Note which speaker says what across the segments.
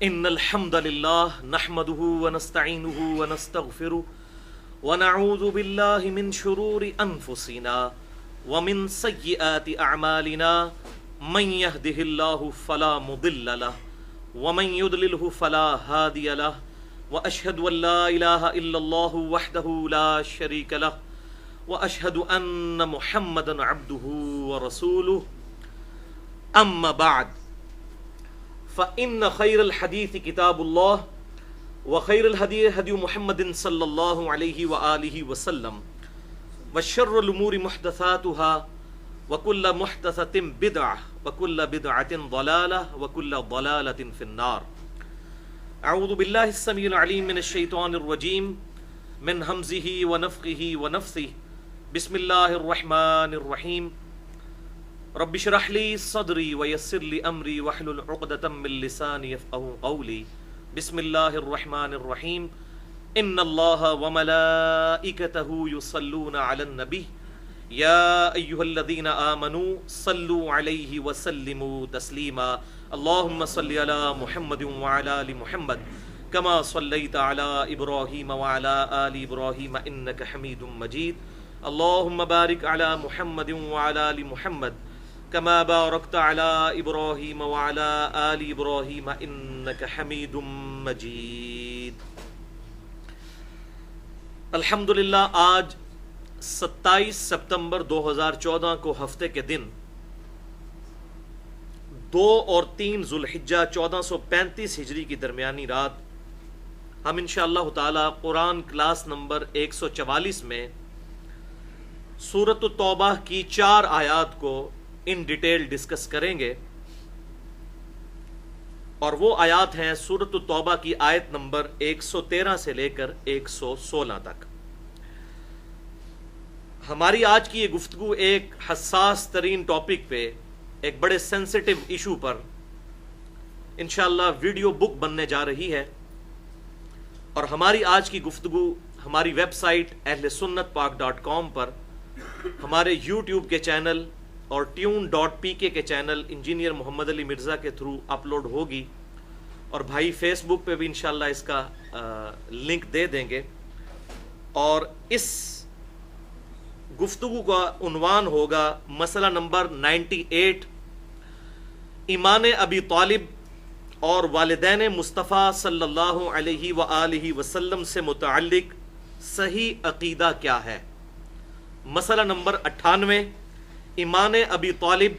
Speaker 1: ان الحمد لله نحمده ونستعينه ونستغفره ونعوذ بالله من شرور انفسنا ومن سيئات اعمالنا من يهده الله فلا مضل له ومن يضلله فلا هادي له واشهد ان لا اله الا الله وحده لا شريك له واشهد ان محمدا عبده ورسوله اما بعد فإن خير الحديث كتاب الله وخير الهدي هدي محمد صلى الله عليه وآله وسلم وشر الأمور محدثاتها وكل محدثة بدعة وكل بدعة ضلالة وكل ضلالة في النار. أعوذ بالله السميع العليم من الشيطان الرجيم من همزه ونفخه ونفثه. بسم الله الرحمن الرحيم. رب اشرح لي صدري ويسر لي امري واحلل عقدة من لساني يفقهوا قولي. بسم الله الرحمن الرحيم. ان الله وملائكته يصلون على النبي يا ايها الذين امنوا صلوا عليه وسلموا تسليما. اللهم صل على محمد وعلى ال محمد كما صليت على ابراهيم وعلى ال ابراهيم انك حميد مجيد. اللهم بارك على محمد وعلى ال محمد كما باركت على ابراهيم وعلى آل ابراهيم انك حميد مجيد. الحمدللہ آج 27 ستمبر 2014 کو ہفتے کے دن 2 اور 3 ذوالحجہ 1435 ہجری کی درمیانی رات ہم انشاءاللہ تعالی قرآن کلاس نمبر 144 میں سورۃ التوبہ کی 4 آیات کو ان ڈیٹیل ڈسکس کریں گے، اور وہ آیات ہیں سورۃ التوبہ کی آیت نمبر 113 سے لے کر 116 تک. ہماری آج کی یہ گفتگو ایک حساس ترین ٹاپک پہ، ایک بڑے سینسٹیو ایشو پر انشاءاللہ ویڈیو بک بننے جا رہی ہے، اور ہماری آج کی گفتگو ہماری ویب سائٹ اہلسنتپاک.com پر، ہمارے یوٹیوب کے چینل اور tune.pk کے چینل انجینئر محمد علی مرزا کے تھرو اپلوڈ ہوگی، اور بھائی فیس بک پہ بھی انشاءاللہ اس کا لنک دے دیں گے. اور اس گفتگو کا عنوان ہوگا مسئلہ نمبر 98، ایمان ابی طالب اور والدین مصطفیٰ صلی اللہ علیہ وآلہ وسلم سے متعلق صحیح عقیدہ کیا ہے. مسئلہ نمبر 98، ایمان ابی طالب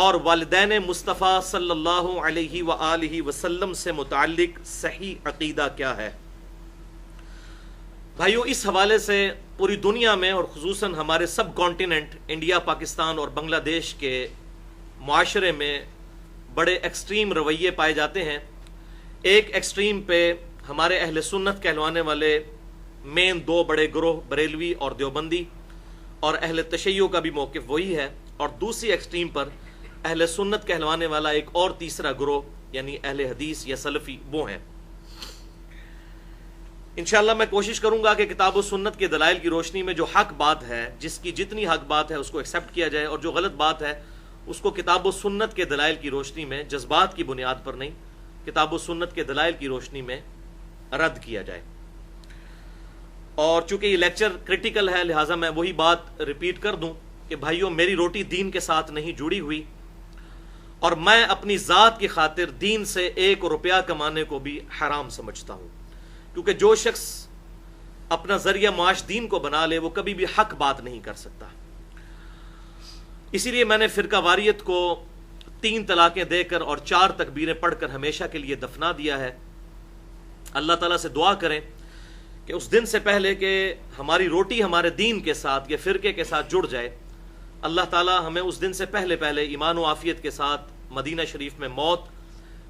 Speaker 1: اور والدین مصطفیٰ صلی اللہ علیہ وآلہ وسلم سے متعلق صحیح عقیدہ کیا ہے. بھائیو، اس حوالے سے پوری دنیا میں اور خصوصاً ہمارے سب کانٹیننٹ انڈیا، پاکستان اور بنگلہ دیش کے معاشرے میں بڑے ایکسٹریم رویے پائے جاتے ہیں. ایک ایکسٹریم پہ ہمارے اہل سنت کہلوانے والے مین 2 بڑے گروہ، بریلوی اور دیوبندی، اور اہل تشیع کا بھی موقف وہی ہے، اور دوسری ایکسٹریم پر اہل سنت کہلوانے والا ایک اور تیسرا گروہ یعنی اہل حدیث یا سلفی وہ ہیں. انشاءاللہ میں کوشش کروں گا کہ کتاب و سنت کے دلائل کی روشنی میں جو حق بات ہے، جس کی جتنی حق بات ہے اس کو ایکسیپٹ کیا جائے، اور جو غلط بات ہے اس کو کتاب و سنت کے دلائل کی روشنی میں، جذبات کی بنیاد پر نہیں، کتاب و سنت کے دلائل کی روشنی میں رد کیا جائے. اور چونکہ یہ لیکچر کریٹیکل ہے، لہٰذا میں وہی بات ریپیٹ کر دوں کہ بھائیوں، میری روٹی دین کے ساتھ نہیں جڑی ہوئی، اور میں اپنی ذات کی خاطر دین سے 1 روپیہ کمانے کو بھی حرام سمجھتا ہوں، کیونکہ جو شخص اپنا ذریعہ معاش دین کو بنا لے وہ کبھی بھی حق بات نہیں کر سکتا. اسی لیے میں نے فرقہ واریت کو 3 طلاقیں دے کر اور 4 تکبیریں پڑھ کر ہمیشہ کے لیے دفنا دیا ہے. اللہ تعالیٰ سے دعا کریں کہ اس دن سے پہلے کہ ہماری روٹی ہمارے دین کے ساتھ یا فرقے کے ساتھ جڑ جائے، اللہ تعالیٰ ہمیں اس دن سے پہلے ایمان و عافیت کے ساتھ مدینہ شریف میں موت،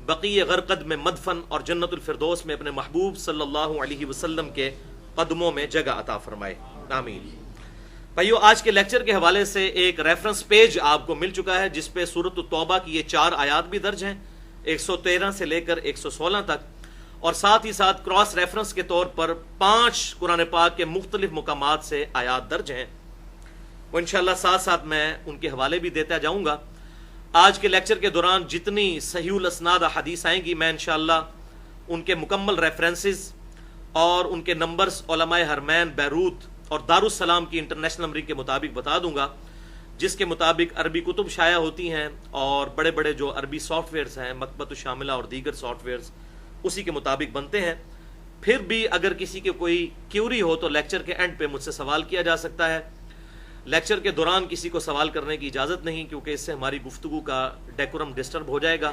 Speaker 1: بقیع غرقد میں مدفن، اور جنت الفردوس میں اپنے محبوب صلی اللہ علیہ وسلم کے قدموں میں جگہ عطا فرمائے. آمین. بھائیو، آج کے لیکچر کے حوالے سے ایک ریفرنس پیج آپ کو مل چکا ہے جس پہ سورۃ التوبہ کی یہ 4 آیات بھی درج ہیں، 113 سے لے کر 116 تک، اور ساتھ ہی ساتھ کراس ریفرنس کے طور پر 5 قرآن پاک کے مختلف مقامات سے آیات درج ہیں. وہ انشاءاللہ ساتھ ساتھ میں ان کے حوالے بھی دیتا جاؤں گا. آج کے لیکچر کے دوران جتنی صحیح الاسناد حدیث آئیں گی میں انشاءاللہ ان کے مکمل ریفرنسز اور ان کے نمبرز علماء حرمین بیروت اور دارالسلام کی انٹرنیشنل نمبرنگ کے مطابق بتا دوں گا، جس کے مطابق عربی کتب شائع ہوتی ہیں اور بڑے بڑے جو عربی سافٹ ویئرز ہیں مکتبۃ الشاملہ اور دیگر سافٹ ویئرز اسی کے مطابق بنتے ہیں۔ پھر بھی اگر کسی کے کوئی کیوری ہو تو لیکچر کے اینڈ پہ مجھ سے سوال کیا جا سکتا ہے۔ لیکچر کے دوران کسی کو سوال کرنے کی اجازت نہیں، کیونکہ اس سے ہماری گفتگو کا ڈیکورم ڈسٹرب ہو جائے گا۔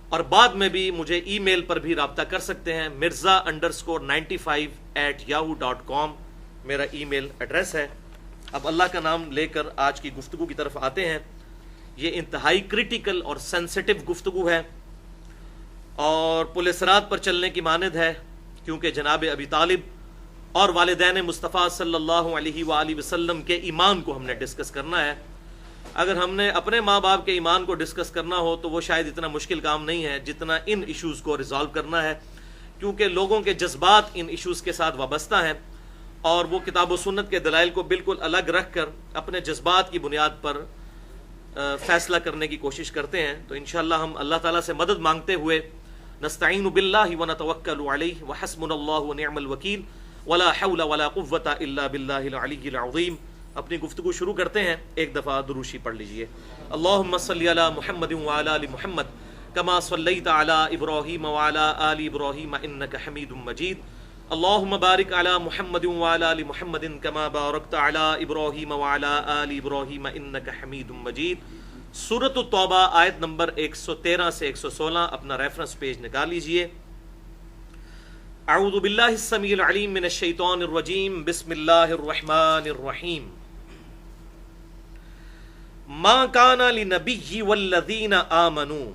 Speaker 1: اور بعد میں بھی مجھے ای میل پر بھی رابطہ کر سکتے ہیں، mirza_95@yahoo.com میرا ای میل ایڈریس ہے۔ اب اللہ کا نام لے کر آج کی گفتگو کی طرف آتے ہیں۔ یہ انتہائی کریٹیکل اور سینسٹیو گفتگو ہے اور پل صراط پر چلنے کی مانند ہے، کیونکہ جناب ابی طالب اور والدین مصطفیٰ صلی اللہ علیہ وآلہ وسلم کے ایمان کو ہم نے ڈسکس کرنا ہے۔ اگر ہم نے اپنے ماں باپ کے ایمان کو ڈسکس کرنا ہو تو وہ شاید اتنا مشکل کام نہیں ہے جتنا ان ایشوز کو ریزالو کرنا ہے، کیونکہ لوگوں کے جذبات ان ایشوز کے ساتھ وابستہ ہیں اور وہ کتاب و سنت کے دلائل کو بالکل الگ رکھ کر اپنے جذبات کی بنیاد پر فیصلہ کرنے کی کوشش کرتے ہیں۔ تو انشاءاللہ ہم اللہ تعالیٰ سے مدد مانگتے ہوئے نستعین باللہ ونتوکل علیہ وحسبنا اللہ ونعم الوکیل ولا حول ولا قوة الا باللہ العلی العظیم اپنی گفتگو شروع کرتے ہیں۔ ایک دفعہ دروشی پڑھ لیجئے۔ اللہم صلی علی محمد وعلی آل محمد کما صلیت علی ابراہیم وعلی آل ابراہیم انک حمید مجید۔ اللہم بارک علی محمد وعلی آل محمد کما بارکت علی ابراہیم وعلی آل ابراہیم انک حمید مجید۔ سورۃ التوبہ آیت نمبر 113 سے 116 اپنا ریفرنس پیج نکال لیجئے۔ اعوذ باللہ السمیع العلیم من الشیطان الرجیم، بسم اللہ الرحمن الرحیم۔ ما کان لنبی والذین آمنوا،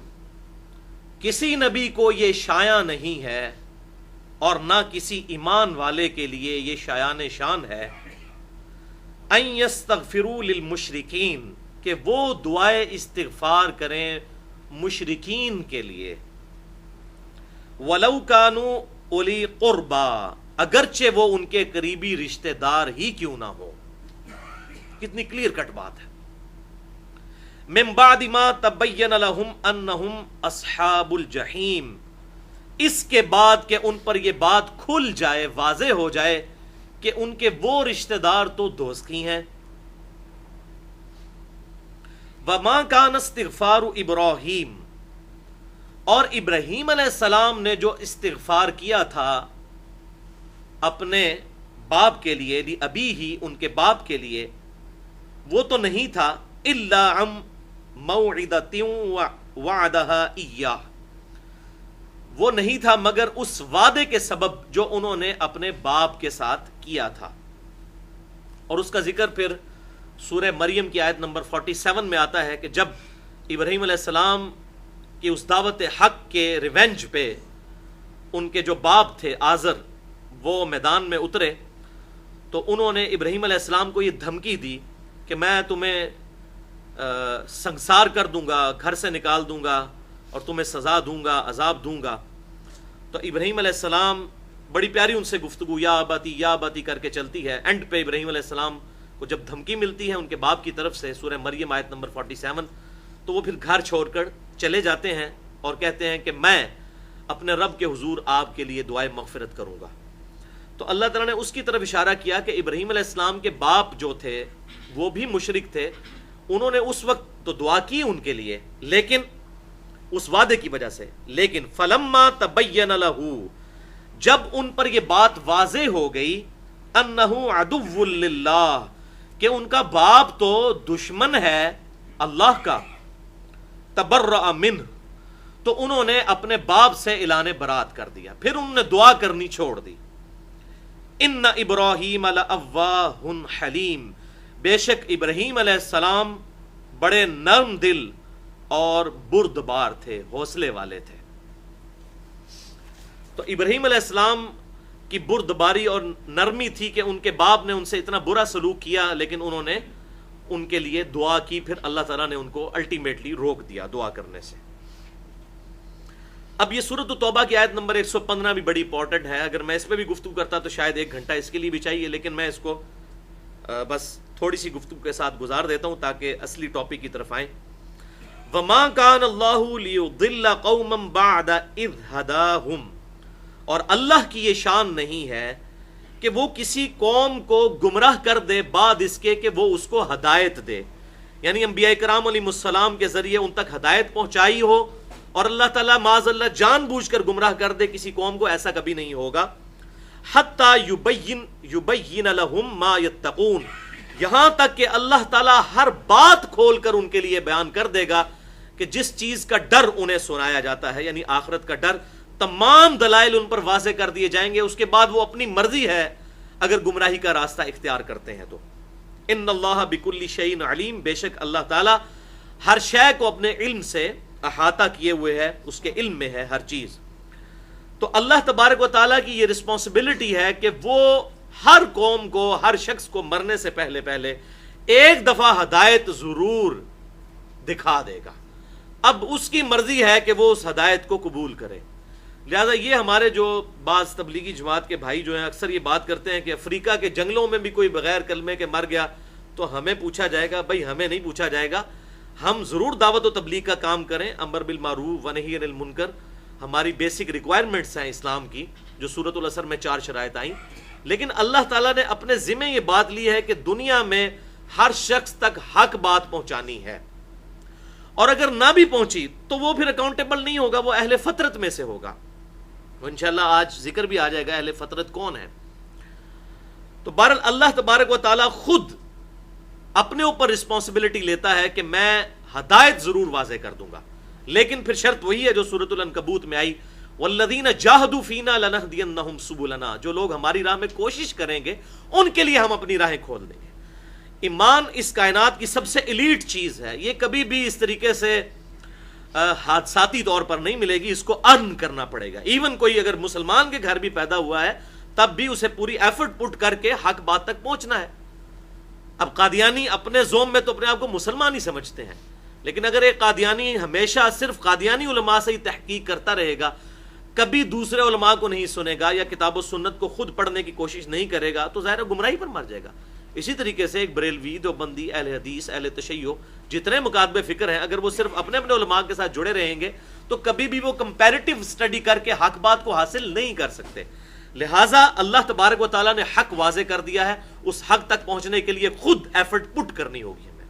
Speaker 1: کسی نبی کو یہ شایع نہیں ہے اور نہ کسی ایمان والے کے لیے یہ شایان شان ہے، ان یستغفروا للمشرکین، کہ وہ دعائے استغفار کریں مشرکین کے لیے، ولو کانوا اولی قربا، اگرچہ وہ ان کے قریبی رشتہ دار ہی کیوں نہ ہو۔ کتنی کلیئر کٹ بات ہے۔ من بعد ما تبین لہم انہم اصحاب الجحیم، اس کے بعد کہ ان پر یہ بات کھل جائے، واضح ہو جائے کہ ان کے وہ رشتہ دار تو دوزخی ہیں۔ وما کان استغفار ابراہیم، اور ابراہیم علیہ السلام نے جو استغفار کیا تھا اپنے باپ کے لیے، ابی ہی ان کے باپ کے لیے، وہ تو نہیں تھا الا عن موعدۃ وعدہا ایہ، وہ نہیں تھا مگر اس وعدے کے سبب جو انہوں نے اپنے باپ کے ساتھ کیا تھا۔ اور اس کا ذکر پھر سورہ مریم کی آیت نمبر 47 میں آتا ہے کہ جب ابراہیم علیہ السلام کہ اس دعوت حق کے ریونج پہ ان کے جو باپ تھے آزر وہ میدان میں اترے، تو انہوں نے ابراہیم علیہ السلام کو یہ دھمکی دی کہ میں تمہیں سنسار کر دوں گا، گھر سے نکال دوں گا اور تمہیں سزا دوں گا، عذاب دوں گا۔ تو ابراہیم علیہ السلام بڑی پیاری ان سے گفتگو یا باتی کر کے چلتی ہے۔ اینڈ پہ ابراہیم علیہ السلام کو جب دھمکی ملتی ہے ان کے باپ کی طرف سے، سورہ مریم آیت نمبر 47، تو وہ پھر گھر چھوڑ کر چلے جاتے ہیں اور کہتے ہیں کہ میں اپنے رب کے حضور آپ کے لیے دعائے مغفرت کروں گا۔ تو اللہ تعالیٰ نے اس کی طرف اشارہ کیا کہ ابراہیم علیہ السلام کے باپ جو تھے وہ بھی مشرک تھے، انہوں نے اس وقت تو دعا کی ان کے لیے لیکن اس وعدے کی وجہ سے، لیکن فلما تبین لہ، جب ان پر یہ بات واضح ہو گئی، انہ عدو للہ، کہ ان کا باپ تو دشمن ہے اللہ کا، تبرأ منہ، تو انہوں نے اپنے باپ سے اعلان برات کر دیا، پھر انہوں نے دعا کرنی چھوڑ دی۔ ان ابراہیم لأواہ حلیم، بے شک ابراہیم علیہ السلام بڑے نرم دل اور بردبار تھے، حوصلے والے تھے۔ تو ابراہیم علیہ السلام کی بردباری اور نرمی تھی کہ ان کے باپ نے ان سے اتنا برا سلوک کیا لیکن انہوں نے ان کے لیے دعا کی، پھر اللہ تعالیٰ نے ان کو الٹیمیٹلی روک دیا دعا کرنے سے۔ اب یہ سورۃ التوبہ کی آیت نمبر 115 بھی بڑی امپورٹنٹ ہے، اگر میں اس پہ بھی گفتگو کرتا تو شاید 1 گھنٹہ اس کے لیے بھی چاہیے، لیکن میں اس کو بس تھوڑی سی گفتگو کے ساتھ گزار دیتا ہوں تاکہ اصلی ٹاپک کی طرف آئیں۔ وما کان اللہ لیضل قوما بعد اذ ہداہم، اور اللہ کی یہ شان نہیں ہے کہ وہ کسی قوم کو گمراہ کر دے بعد اس کے کہ وہ اس کو ہدایت دے، یعنی انبیاء کرام علیہ السلام کے ذریعے ان تک ہدایت پہنچائی ہو اور اللہ تعالیٰ معاذ اللہ جان بوجھ کر گمراہ کر دے کسی قوم کو، ایسا کبھی نہیں ہوگا۔ حتی یبین لہم ما یتقون، یہاں تک کہ اللہ تعالیٰ ہر بات کھول کر ان کے لیے بیان کر دے گا کہ جس چیز کا ڈر انہیں سنایا جاتا ہے، یعنی آخرت کا ڈر، تمام دلائل ان پر واضح کر دیے جائیں گے، اس کے بعد وہ اپنی مرضی ہے اگر گمراہی کا راستہ اختیار کرتے ہیں تو۔ ان اللہ بکل شیء علیم، بے شک اللہ تعالیٰ ہر شے کو اپنے علم سے احاطہ کیے ہوئے ہے، اس کے علم میں ہے ہر چیز۔ تو اللہ تبارک و تعالیٰ کی یہ رسپانسبلٹی ہے کہ وہ ہر قوم کو، ہر شخص کو مرنے سے پہلے ایک دفعہ ہدایت ضرور دکھا دے گا، اب اس کی مرضی ہے کہ وہ اس ہدایت کو قبول کرے۔ لہذا یہ ہمارے جو بعض تبلیغی جماعت کے بھائی جو ہیں اکثر یہ بات کرتے ہیں کہ افریقہ کے جنگلوں میں بھی کوئی بغیر کلمے کے مر گیا تو ہمیں پوچھا جائے گا، بھائی ہمیں نہیں پوچھا جائے گا، ہم ضرور دعوت و تبلیغ کا کام کریں، امر بالمعروف و نہی عن المنکر ہماری بیسک ریکوائرمنٹس ہیں اسلام کی، جو سورۃ العصر میں 4 شرائط آئیں، لیکن اللہ تعالیٰ نے اپنے ذمہ یہ بات لی ہے کہ دنیا میں ہر شخص تک حق بات پہنچانی ہے، اور اگر نہ بھی پہنچی تو وہ پھر اکاؤنٹیبل نہیں ہوگا، وہ اہل فطرت میں سے ہوگا۔ انشاءاللہ آج ذکر بھی آ جائے گا اہل فطرت کون ہے۔ تو بہرحال اللہ تبارک و تعالیٰ خود اپنے اوپر رسپانسبلٹی لیتا ہے کہ میں ہدایت ضرور واضح کر دوں گا، لیکن پھر شرط وہی ہے جو سورۃ العنکبوت میں آئی، والذین جاہدوا فینا لنہدینہم سبلنا، جو لوگ ہماری راہ میں کوشش کریں گے ان کے لیے ہم اپنی راہیں کھول دیں گے۔ ایمان اس کائنات کی سب سے ایلیٹ چیز ہے، یہ کبھی بھی اس طریقے سے حادثاتی طور پر نہیں ملے گی، اس کو ارن کرنا پڑے گا۔ ایون کوئی اگر مسلمان کے گھر بھی پیدا ہوا ہے تب بھی اسے پوری ایفرٹ پٹ کر کے حق بات تک پہنچنا ہے۔ اب قادیانی اپنے زوم میں تو اپنے آپ کو مسلمان ہی سمجھتے ہیں، لیکن اگر ایک قادیانی ہمیشہ صرف قادیانی علماء سے ہی تحقیق کرتا رہے گا، کبھی دوسرے علماء کو نہیں سنے گا یا کتاب و سنت کو خود پڑھنے کی کوشش نہیں کرے گا تو ظاہر گمراہی پر مر جائے گا۔ اسی طریقے سے ایک بریلوی، دیوبندی، اہل حدیث، اہل تشیع، جتنے مکاتب فکر ہیں، اگر وہ صرف اپنے علماء کے ساتھ جڑے رہیں گے تو کبھی بھی وہ کمپیریٹیو سٹڈی کر کے حق بات کو حاصل نہیں کر سکتے۔ لہٰذا اللہ تبارک و تعالیٰ نے حق واضح کر دیا ہے، اس حق تک پہنچنے کے لیے خود ایفرٹ پٹ کرنی ہوگی ہمیں۔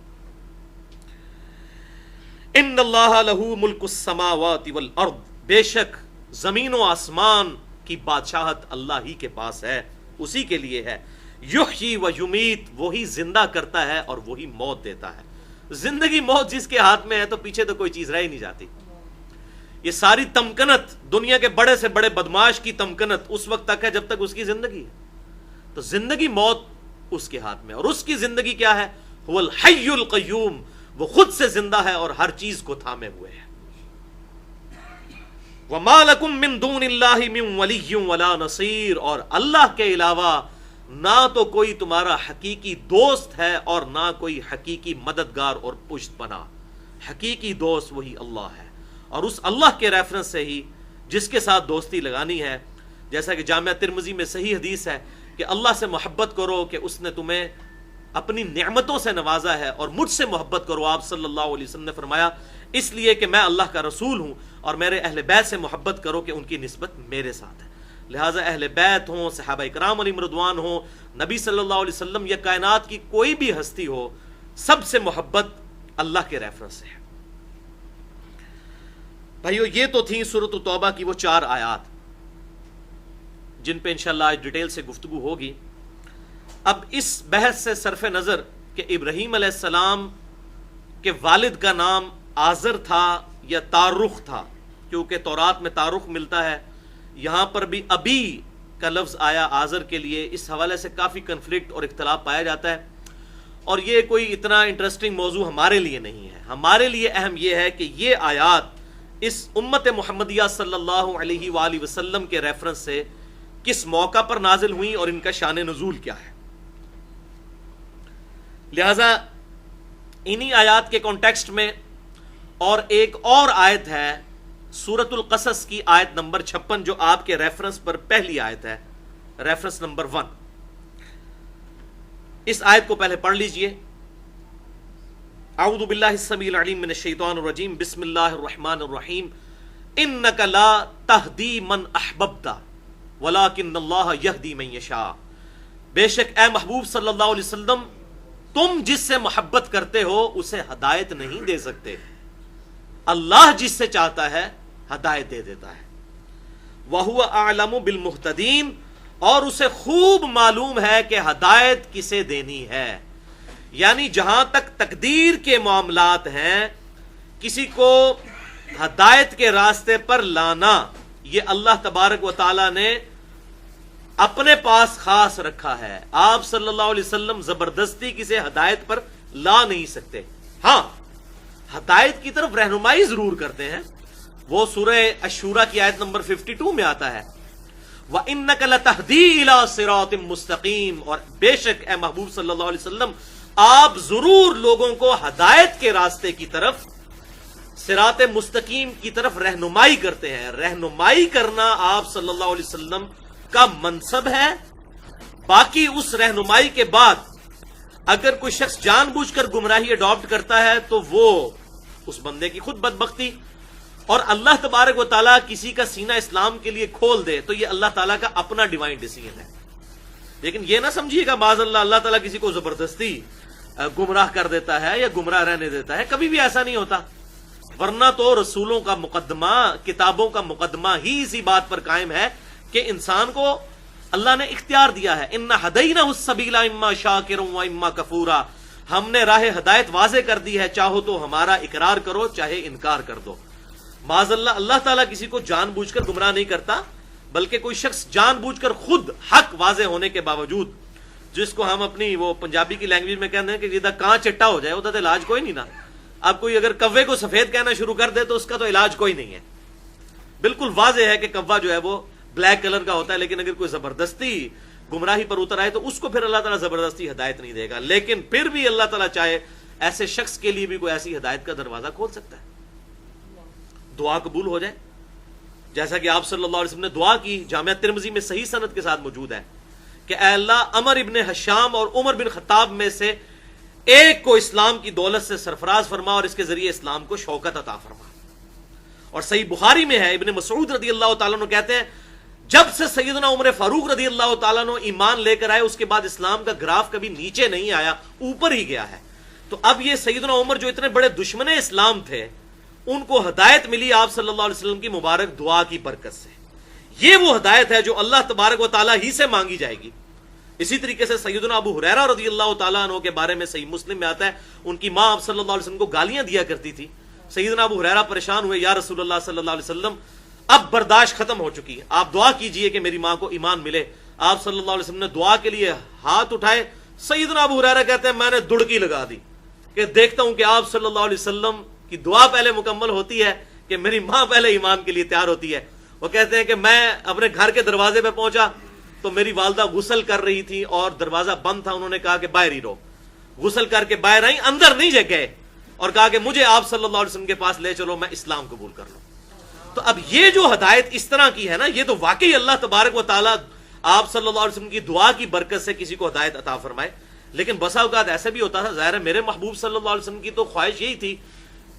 Speaker 1: ان اللہ لہ ملک السماوات والارض، بے شک زمین و آسمان کی بادشاہت اللہ ہی کے پاس ہے، اسی کے لیے ہے۔ یحیی و یمیت، وہی زندہ کرتا ہے اور وہی موت دیتا ہے۔ زندگی موت جس کے ہاتھ میں ہے تو پیچھے تو کوئی چیز رہ ہی نہیں جاتی۔ یہ ساری تمکنت، دنیا کے بڑے سے بڑے بدماش کی تمکنت اس وقت تک ہے جب تک اس کی زندگی ہے، تو زندگی موت اس کے ہاتھ میں، اور اس کی زندگی کیا ہے؟ هو الحی القیوم، وہ خود سے زندہ ہے اور ہر چیز کو تھامے ہوئے ہے۔ وَمَا لَكُم مِّن دُونِ اللَّهِ مِن وَلِيٍّ وَلَا نَصِيرٍ، اور اللہ کے علاوہ نہ تو کوئی تمہارا حقیقی دوست ہے اور نہ کوئی حقیقی مددگار اور پشت پناہ۔ حقیقی دوست وہی اللہ ہے، اور اس اللہ کے ریفرنس سے ہی جس کے ساتھ دوستی لگانی ہے، جیسا کہ جامعہ ترمذی میں صحیح حدیث ہے کہ اللہ سے محبت کرو کہ اس نے تمہیں اپنی نعمتوں سے نوازا ہے، اور مجھ سے محبت کرو، آپ صلی اللہ علیہ وسلم نے فرمایا، اس لیے کہ میں اللہ کا رسول ہوں، اور میرے اہل بیت سے محبت کرو کہ ان کی نسبت میرے ساتھ ہے۔ لہٰذا اہل بیت ہوں، صحابہ کرام علیہم رضوان ہوں، نبی صلی اللہ علیہ وسلم یا کائنات کی کوئی بھی ہستی ہو، سب سے محبت اللہ کے ریفرنس سے ہے۔ بھائیو، یہ تو تھیں سورۃ التوبہ کی وہ 4 آیات جن پہ انشاءاللہ آج ڈیٹیل سے گفتگو ہوگی۔ اب اس بحث سے صرف نظر کہ ابراہیم علیہ السلام کے والد کا نام آزر تھا یا تارخ تھا، کیونکہ تورات میں تارخ ملتا ہے، یہاں پر بھی ابی کا لفظ آیا آزر کے لیے، اس حوالے سے کافی کنفلکٹ اور اختلاف پایا جاتا ہے، اور یہ کوئی اتنا انٹرسٹنگ موضوع ہمارے لیے نہیں ہے۔ ہمارے لیے اہم یہ ہے کہ یہ آیات اس امت محمدیہ صلی اللہ علیہ وآلہ وسلم کے ریفرنس سے کس موقع پر نازل ہوئیں اور ان کا شان نزول کیا ہے۔ لہذا انہی آیات کے کانٹیکسٹ میں اور ایک اور آیت ہے سورۃ القصص کی آیت نمبر 56 جو آپ کے ریفرنس پر پہلی آیت ہے، ریفرنس نمبر 1۔ اس آیت کو پہلے پڑھ لیجئے۔ اعوذ باللہ السمیع العلیم من الشیطان الرجیم بسم اللہ الرحمن الرحیم انک لا تہدی من احببت ولکن اللہ یہدی من یشاء. بے شک اے محبوب صلی اللہ علیہ وسلم تم جس سے محبت کرتے ہو اسے ہدایت نہیں دے سکتے، اللہ جس سے چاہتا ہے ہدایت دے دیتا ہے. وَهُوَ أَعْلَمُ بِالْمُهْتَدِينَ، اور اسے خوب معلوم ہے کہ ہدایت کسے دینی ہے. یعنی جہاں تک تقدیر کے معاملات ہیں، کسی کو ہدایت کے راستے پر لانا یہ اللہ تبارک و تعالی نے اپنے پاس خاص رکھا ہے. آپ صلی اللہ علیہ وسلم زبردستی کسی ہدایت پر لا نہیں سکتے. ہاں ہدایت کی طرف رہنمائی ضرور کرتے ہیں، وہ سورہ الشورى کی آیت نمبر 52 میں آتا ہے وَإِنَّكَ لَتَهْدِي إِلَىٰ صِرَاطٍ مُسْتَقِيمٍ، اور بے شک اے محبوب صلی اللہ علیہ وسلم آپ ضرور لوگوں کو ہدایت کے راستے کی طرف، صراط مستقیم کی طرف رہنمائی کرتے ہیں. رہنمائی کرنا آپ صلی اللہ علیہ وسلم کا منصب ہے. باقی اس رہنمائی کے بعد اگر کوئی شخص جان بوجھ کر گمراہی اڈاپٹ کرتا ہے تو وہ اس بندے کی خود بدبختی، اور اللہ تبارک و تعالیٰ کسی کا سینہ اسلام کے لیے کھول دے تو یہ اللہ تعالیٰ کا اپنا ڈیوائن ڈیسیژن ہے. لیکن یہ نہ سمجھیے گا معاذ اللہ تعالیٰ کسی کو زبردستی گمراہ کر دیتا ہے یا گمراہ رہنے دیتا ہے، کبھی بھی ایسا نہیں ہوتا. ورنہ تو رسولوں کا مقدمہ، کتابوں کا مقدمہ ہی اسی بات پر قائم ہے کہ انسان کو اللہ نے اختیار دیا ہے. اِنَّا هَدَيْنَاهُ السَّبِيلَ إِمَّا شَاكِرًا وَإِمَّا كَفُورًا، ہم نے راہ ہدایت واضح کر دی ہے، چاہو تو ہمارا اقرار کرو چاہے انکار کر دو. معاذ اللہ تعالیٰ کسی کو جان بوجھ کر گمراہ نہیں کرتا، بلکہ کوئی شخص جان بوجھ کر خود حق واضح ہونے کے باوجود، جس کو ہم اپنی وہ پنجابی کی لینگویج میں کہتے ہیں کہ جدھا کہاں چٹا ہو جائے ادھر علاج کوئی نہیں نا. اب کوئی اگر کوے کو سفید کہنا شروع کر دے تو اس کا تو علاج کوئی نہیں ہے. بالکل واضح ہے کہ کوا جو ہے وہ بلیک کلر کا ہوتا ہے، لیکن اگر کوئی زبردستی گمراہی پر اتر آئے تو اس کو پھر اللہ تعالیٰ زبردستی ہدایت نہیں دے گا. لیکن پھر بھی اللہ تعالیٰ چاہے ایسے شخص کے لیے بھی کوئی ایسی ہدایت کا دروازہ کھول سکتا ہے، دعا قبول ہو جائے. جیسا کہ آپ صلی اللہ علیہ وسلم نے دعا کی، جامعہ ترمذی میں صحیح سند کے ساتھ موجود ہے کہ اے اللہ عمر ابن حشام اور عمر بن خطاب میں سے ایک کو اسلام کی دولت سے سرفراز فرما اور اس کے ذریعے اسلام کو شوکت عطا فرما. اور صحیح بخاری میں ہے، ابن مسعود رضی اللہ تعالیٰ عنہ کہتے ہیں جب سے سیدنا عمر فاروق رضی اللہ تعالیٰ عنہ ایمان لے کر آئے اس کے بعد اسلام کا گراف کبھی نیچے نہیں آیا، اوپر ہی گیا ہے. تو اب یہ سیدنا عمر جو اتنے بڑے دشمن اسلام تھے، ان کو ہدایت ملی آپ صلی اللہ علیہ وسلم کی مبارک دعا کی برکت سے. یہ وہ ہدایت ہے جو اللہ تبارک و تعالیٰ ہی سے مانگی جائے گی. اسی طریقے سے سیدنا ابو ہریرہ رضی اللہ تعالیٰ عنہ کے بارے میں صحیح مسلم میں آتا ہے، ان کی ماں آپ صلی اللہ علیہ وسلم کو گالیاں دیا کرتی تھی. سیدنا ابو ہریرہ پریشان ہوئے، یا رسول اللہ صلی اللہ علیہ وسلم اب برداشت ختم ہو چکی ہے، آپ دعا کیجئے کہ میری ماں کو ایمان ملے. آپ صلی اللہ علیہ وسلم نے دعا کے لیے ہاتھ اٹھائے. سیدنا ابو ہریرہ کہتے ہیں میں نے دڑکی لگا دی کہ دیکھتا ہوں کہ آپ صلی اللہ علیہ وسلم کی دعا پہلے مکمل ہوتی ہے کہ میری ماں پہلے ایمان کے لیے تیار ہوتی ہے. وہ کہتے ہیں کہ میں اپنے گھر کے دروازے پہ پہنچا تو میری والدہ غسل کر رہی تھی اور دروازہ بند تھا. انہوں نے کہا کہ باہر ہی رہو. غسل کر کے باہر آئی، اندر نہیں گئے، اور کہا کہ مجھے آپ صلی اللہ علیہ وسلم کے پاس لے چلو، میں اسلام قبول کر لوں. تو اب یہ جو ہدایت اس طرح کی ہے نا، یہ تو واقعی اللہ تبارک و تعالیٰ آپ صلی اللہ علیہ وسلم کی دعا کی برکت سے کسی کو ہدایت عطا فرمائے. لیکن بسا اوقات ایسا بھی ہوتا تھا، ظاہر ہے میرے محبوب صلی اللہ علیہ وسلم کی تو خواہش یہی تھی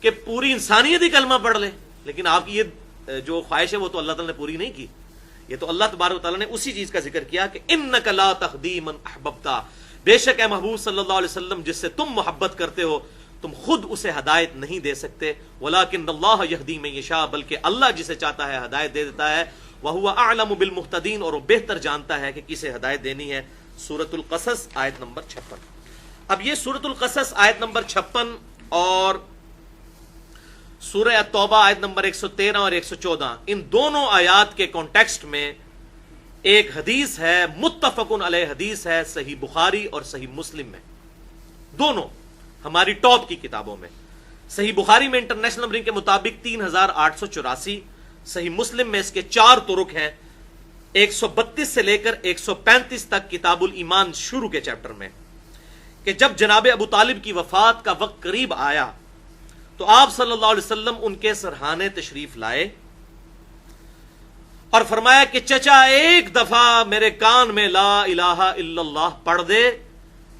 Speaker 1: کہ پوری انسانیت ہی کلمہ پڑھ لے، لیکن آپ کی یہ جو خواہش ہے وہ تو اللہ تعالیٰ نے پوری نہیں کی. یہ تو اللہ تبارک و تعالیٰ نے اسی چیز کا ذکر کیا کہ انک لا تہدی من احببت، بے شک اے محبوب صلی اللہ علیہ وسلم جس سے تم محبت کرتے ہو تم خود اسے ہدایت نہیں دے سکتے. ولکن اللہ یہدی من یشاء، بلکہ اللہ جسے چاہتا ہے ہدایت دے دیتا ہے. وہو اعلم بالمہتدین، اور وہ بہتر جانتا ہے کہ کسے ہدایت دینی ہے. سورۃ القصص آیت نمبر 56. اب یہ سورۃ القصص آیت نمبر 56 اور سورہ التوبہ آیت نمبر 113 اور 114، ان دونوں آیات کے کانٹیکسٹ میں ایک حدیث ہے، متفق علیہ حدیث ہے، صحیح بخاری اور صحیح مسلم میں، دونوں ہماری ٹاپ کی کتابوں میں. صحیح بخاری میں انٹرنیشنل نمبرنگ کے مطابق 3884، صحیح مسلم میں اس کے 4 طرق ہیں، 132 سے لے کر 135 تک کتاب الایمان شروع کے چیپٹر میں، کہ جب جناب ابو طالب کی وفات کا وقت قریب آیا تو آپ صلی اللہ علیہ وسلم ان کے سرحانے تشریف لائے اور فرمایا کہ چچا ایک دفعہ میرے کان میں لا الہ الا اللہ پڑھ دے